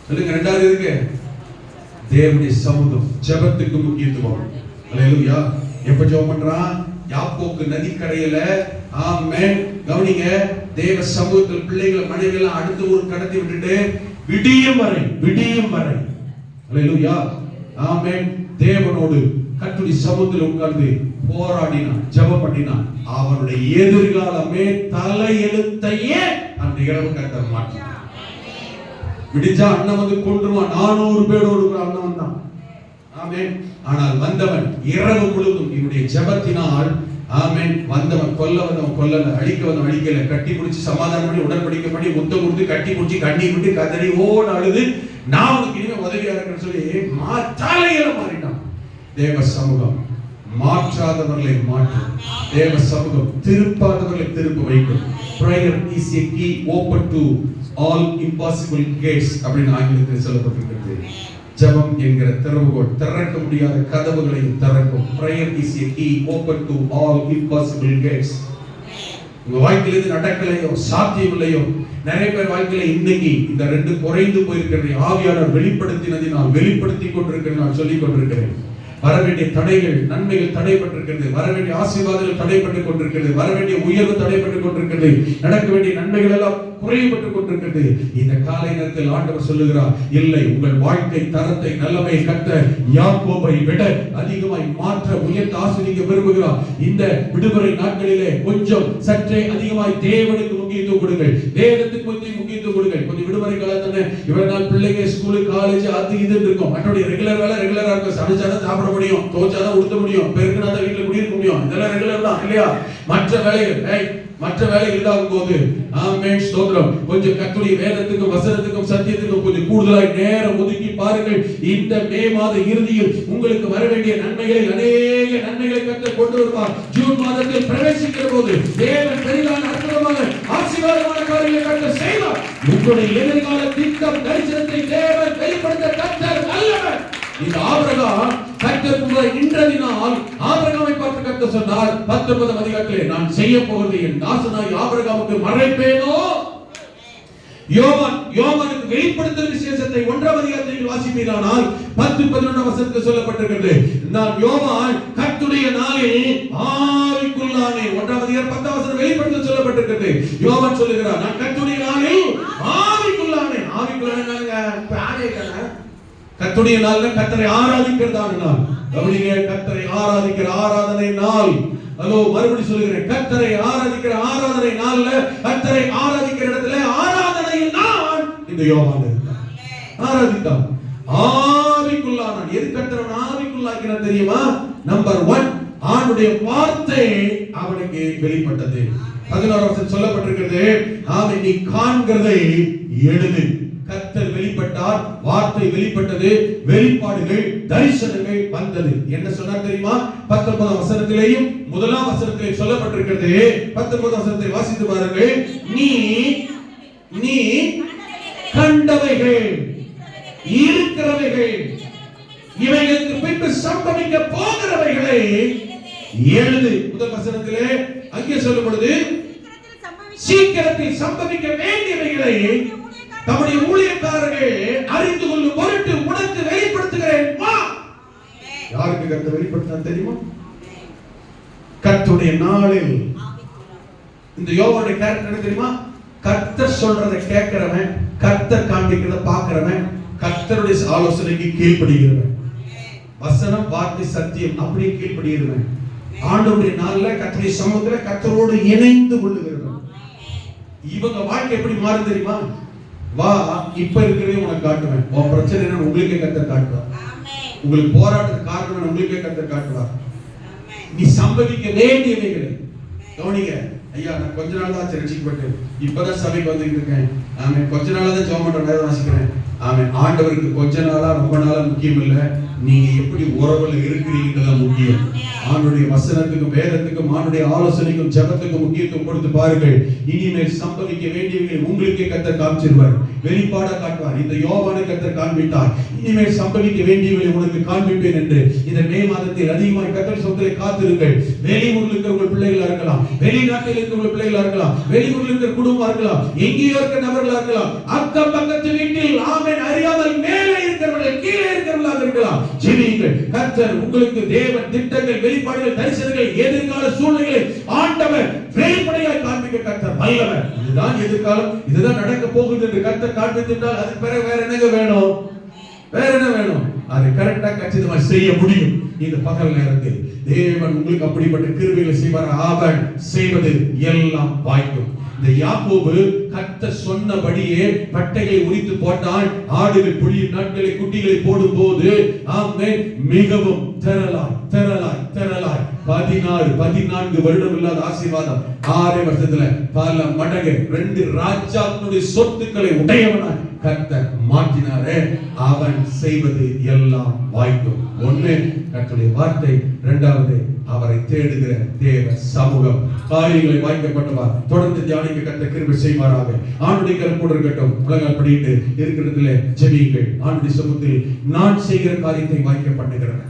சொல்லுங்க. இரண்டாவது இருக்கு தேவனுடைய சமூகம், ஜெபத்துக்கு முக்கியத்துவம். அல்லேலூயா. எப்ப ஜெபம் பண்றான்? யாக்கோக்கு நதிக்கரையில. ஆமென். கவனிங்க, தேவ சமூகத்தில் பிள்ளைகளை மனைவிகளை அடுத்த ஒரு கடத்தி விட்டுட்டு விடியும் வரை அல்லேலூயா ஆமென் தேவனோடு கர்த்தருடைய சமூகத்தில் உட்கார்ந்து போராடினான், ஜெபம் பண்ணினான். அவனுடைய எதிர்காலமே தலையெழுத்தையே அந்த இரவு கர்த்தர் மாற்றினார். விடிஞ்சா அண்ணன் வந்து கொன்றுவான், 400 பேரோடு ஒரு அண்ணன் தான். ஆமென். ஆனால் வந்தவன் இரவு முழுவதும் இவனுடைய ஜெபத்தினால், ஆமென், வந்தவன் கொல்லல, அழிக்க வந்தவன் அழிக்கல, கட்டி பிடிச்சி சமாதானம் பண்ணி உடன்படிக்கை பண்ணி முத்தம் கொடுத்து கட்டி பிடிச்சி கண்ணீர் விட்டு கதறி ஓடு அழுது, நான் உனக்கு இனிமே உதவியா இருக்கேன்னு சொல்லி தலையில மாறிட்டான். தேவ சமூகம் மாற்றாதவர்களை மாற்றும். தேவ சமூகம் திருப்பாதவர்களை திருப்ப வைக்கும். Prayer is a key open to all impossible gates அப்படின்னு ஆங்கிலத்தில் சொல்லப்பட்டிருக்கிறது. ஜெபம் என்கிற திறவுகோல் திறக்க முடியாத கதவுகளையும் திறக்கும். Prayer is a key open to all impossible gates. உங்க வாழ்க்கையில இது நடக்கலையோ, சாத்தியம் இல்லையோ, நிறைய பேர் வாழ்க்கையில இன்னைக்கு இந்த ரெண்டு குறைந்து போயிருக்கிறது. ஆவியானவர் வெளிப்படுத்தினதினால் வெளிப்படுத்தி கொண்டிருக்கிறேன், நான் சொல்லிக் கொண்டிருக்கிறேன். வரவேண்டிய தடைகள், நன்மைகள் தடைப்பட்டிருக்கிறது, வரவேண்டிய ஆசீர்வாதங்கள் தடைப்பட்டுக் கொண்டிருக்கிறது, வரவேண்டிய உயர்வு தடைப்பட்டுக் கொண்டிருக்கிறது, நடக்க வேண்டிய நன்மைகள் எல்லாம் குறைபட்டுக் கொண்டிருக்கிறது. இந்த காலை நேரத்தில் ஆண்டவர் சொல்லுகிறார், இல்லை, உங்கள் வாழ்க்கை தரத்தை நல்லமை கட்ட யாக்கோபை விட அதிகமாய் மாற்ற உயர்த்த ஆசீர்வதிக்க விரும்புகிறார். இந்த விடுமுறை நாட்களிலே கொஞ்சம் சற்றே அதிகமாய் தேவனுக்கு முக்கியத்துவம் கொடுங்கள், தேவனுக்கு முக்கியத்துவம் கொடுங்கள். கொஞ்சம் விடுமுறை காலத்துல இவ்வளவு நாள் பிள்ளைங்க ஸ்கூலு காலேஜ் அது இது இருக்கும், மற்றபடி ரெகுலர் வேலை ரெகுலரா இருக்கும். சமைச்சாதான் சாப்பிட முடியும், துவைச்சாதான் உடுத்த முடியும், பெருக்கினாதான் வீட்டுல குடியிருக்க முடியும், இதெல்லாம் ரெகுலர் தான் இல்லையா? மற்ற வேலைகள் இல்லாத போது ஆமென் ஸ்தோத்திரம், கொஞ்சம் கர்த்தருடைய வேதத்துக்கும் வசனத்துக்கும் சத்தியத்துக்கும் கொஞ்சம் கூடுதலாய் நேரம் ஒதுக்கி பாருங்கள். இந்த மே மாத இறுதியில் உங்களுக்கு வர வேண்டிய நன்மைகளில் அநேக நன்மைகளை கர்த்தர் கொண்டு வருவார். ஜூன் மாதத்தில் பிரவேசிக்கிற போது தேவன் பெரிதான அற்புதமான ஆசீர்வாதமான காரியங்களை கர்த்தர் செய்வார். உங்களுடைய எதிர்கால திட்டம் தரிசனத்தை தேவன் வெளிப்படுத்த கர்த்தர் நல்லவர். இந்த ஆபிரகாம் கர்த்தருக்கு நின்றதினால் ஆபிரகாமை பார்த்து கர்த்தர் சொன்னார் 19 அதிகாரத்திலே, நான் செய்ய போவது என் தாசனாய் ஆபிரகாமுக்கு மறைப்பேனோ. யோவானுக்கு வெளிப்படுத்தல் விசேஷத்தை 1ஆம் அதிகாரத்தில் வாசிப்பீரானால் 10-11 வசனத்தில் சொல்லப்பட்டிருக்கிறது. நான் யோவான் கர்த்தருடைய நாளில் ஆவிக்குள்ளானே. 1ஆம் அதிகாரம் 10ஆம் வசனம் வெளிப்படுத்தல் சொல்லப்பட்டிருக்கிறது. யோவான் சொல்லுகிறார், நான் கர்த்தருடைய நாளில் ஆவிக்குள்ளானே. கர்த்தருடைய நாள்ல கர்த்தரை ஆராதிக்கிறதான நாள். கவனிங்க, கர்த்தரை ஆராதிக்கிற ஆராதனை நாள். ஹலோ, மறுபடியும் சொல்லுகிறேன், கர்த்தரை ஆராதிக்கிற ஆராதனை நாள்ல, கர்த்தரை ஆராதிக்கிற இடத்துல ஆராதனையின் நாள் இந்த யோவான் இருந்தார். ஆராதித்தான், ஆவிக்குள்ளானான். எது கர்த்தரை ஆவிக்குள்ளாக்கினான் தெரியுமா? நம்பர் 1, ஆண்டுடைய வார்த்தை அவனுக்கு வெளிப்பட்டது. 11ஆம் வசனம் சொல்லப்பட்டிருக்கிறது, ஆமென், நீ காண்கிறதை எழுது. கர்த்தர் வெளிப்பட்டார், கேட்டார், வார்த்தை வெளிப்பட்டது, வெளிப்பாடுகள், தரிசனங்கள் வந்தது. என்ன சொன்னார் தெரியுமா? 19ஆம் வசனத்திலேயும் 1ஆம் வசனத்திலே சொல்லப்பட்டிருக்கிறது. 19ஆம் வசனத்தை வாசித்து பாருங்கள். நீ கண்டவைகள், இருக்கிறவைகள், இவைகளுக்கு பின்பு சம்பவிக்க போகிறவைகளை எழுது. முதல் வசனத்திலே அங்கே சொல்லும் பொழுது சீக்கிரத்தில் சம்பவிக்க வேண்டியவைகளை தம்முடைய ஊழியக்காரர்கள் அறிந்து கொள்ளும் பொருட்டு உனக்கு வெளிப்படுத்துகிறேன் வா. யாருக்கு கர்த்தர் வெளிப்படுத்தினார் தெரியுமா? கர்த்தருடைய நாளில். இந்த யோவானுடைய கேரக்டர் என்ன தெரியுமா? கர்த்தர் சொல்றதை கேட்கிறவன், கர்த்தர் காண்பிக்கிறத பார்க்கிறவன், கர்த்தருடைய ஆலோசனைக்கு கீழ்ப்படுகிறவன். வசனம், வார்த்தை, சத்தியம் அப்படியே கீழ்ப்படுகிறவன். ஆண்டவருடைய நாள்ல கர்த்தருடைய சமூகத்துல கர்த்தரோடு இணைந்து கொள்ளுகிறவன். இவங்க வாழ்க்கை எப்படி மாறும் தெரியுமா? வா, இப்ப இருக்கிறதே உனக்கு காட்டுவேன். உன் பிரச்சனை என்ன உங்களுக்கே கர்த்தர் காட்டுவார். உங்களுக்கு போராட்டத்துக்கு காரணம் உங்களுக்கே கர்த்தர் காட்டுவார். நீ சம்பவிக்க வேண்டியவைகளை கவனிங்க. ஐயா, நான் கொஞ்ச நாள் தான் ரட்சிக்கப்பட்டு இப்பதான் சபைக்கு வந்துட்டு இருக்கேன். ஆமென். கொஞ்ச நாளா தான் ஜெபம் பண்ற நேரம் வாசிக்கிறேன். ஆமென். ஆண்டவருக்கு கொஞ்ச நாளா ரொம்ப நாளா முக்கியம் இல்ல, நீங்க எப்படி உறவுல இருக்கிறீங்கன்றது முக்கியம். ஆண்டுடைய வசனத்துக்கும் வேதத்துக்கும் ஆண்டுடைய ஆலோசனைக்கும் ஜெபத்துக்கும் முக்கியத்துவம் கொடுத்து பாருங்கள். இனிமேல் சம்பவிக்க வேண்டியவைகளை உங்களுக்கே கர்த்தர் காமிச்சிருவார், வெளிப்பாடா காட்டுவார். இந்த யோவானை கர்த்தர் காண்பித்தார். இனிமேல் சம்பவிக்க வேண்டியவைகளை உனக்கு காண்பிப்பேன் என்று இந்த மே மாதத்தில் அதிகமாக கர்த்தர் சொந்தத்தை காத்திருங்கள். வெளியூரில் இருக்கிற உங்கள் பிள்ளைகளா இருக்கலாம், வெளிநாட்டில் இருக்கிற உங்கள் பிள்ளைகளா இருக்கலாம், வெளியூரில் இருக்கிற குடும்பமா இருக்கலாம், எங்கேயோ இருக்கிற நபர்களா இருக்கலாம், அக்கம் பக்கத்து வீட்டில் ஆமென் அறியாமல் மேலே இருக்கிறவர்கள் கீழே இருக்கிறவர்களாக இருக்கலாம். ஜெபியுங்கள். கர்த்தர் உங்களுக்கு தேவன் திட்டங்கள், வெளிப்பாடுகள், தரிசனங்கள், எதிர்கால சூழ்நிலைகளை ஆண்டவர் வெளிப்படையாய் காண்பிக்க கர்த்தர் வல்லவர். இதுதான் எதிர்காலம், இதுதான் நடக்க போகுது என்று கர்த்தர் காண்பித்தால் அதுக்கு பிறகு வேற என்னங்க வேணும்? வேற என்ன வேணும்? அதை கரெக்டா கச்சிதமா செய்ய முடியும். இந்த பகல் நேரத்தில் தேவன் உங்களுக்கு அப்படிப்பட்ட கிருபைகளை செய்வார். அவன் செய்வது எல்லாம் வாய்க்கும். இந்த யாக்கோபு கர்த்தர் சொன்னபடியே பட்டைகளை உரித்து போட்டான். ஆடுகள் புலியின் நாட்களை குட்டிகளை போடும் போது ஆமென் மிகவும் திரளாய் 14 வருடம் இல்லாத ஆசீர்வாதம் 6 வருஷத்துல பல மடங்கு 2 ராஜாக்களுடைய சொத்துக்களை உடையவனாய் கர்த்தர் மாற்றினாரே. அவன் செய்வது எல்லாம் வாய்க்கும். ஒண்ணு கர்த்தருடைய வார்த்தை, இரண்டாவது அவரை தேடுகிற தேவ சமூகம். காரியங்களை வாய்க்கப்பட்டவார் தொடர்ந்து தியானிக்க கர்த்தர் கிருபை செய்வாராக. ஆண்டுடைய கரம் கூட இருக்கட்டும். உலகால் படிட்டு இருக்கிறதுல ஜெபியுங்கள். ஆண்டுடைய சமூகத்தில் நான் செய்கிற காரியத்தை வாய்க்க பண்ணுகிறேன்.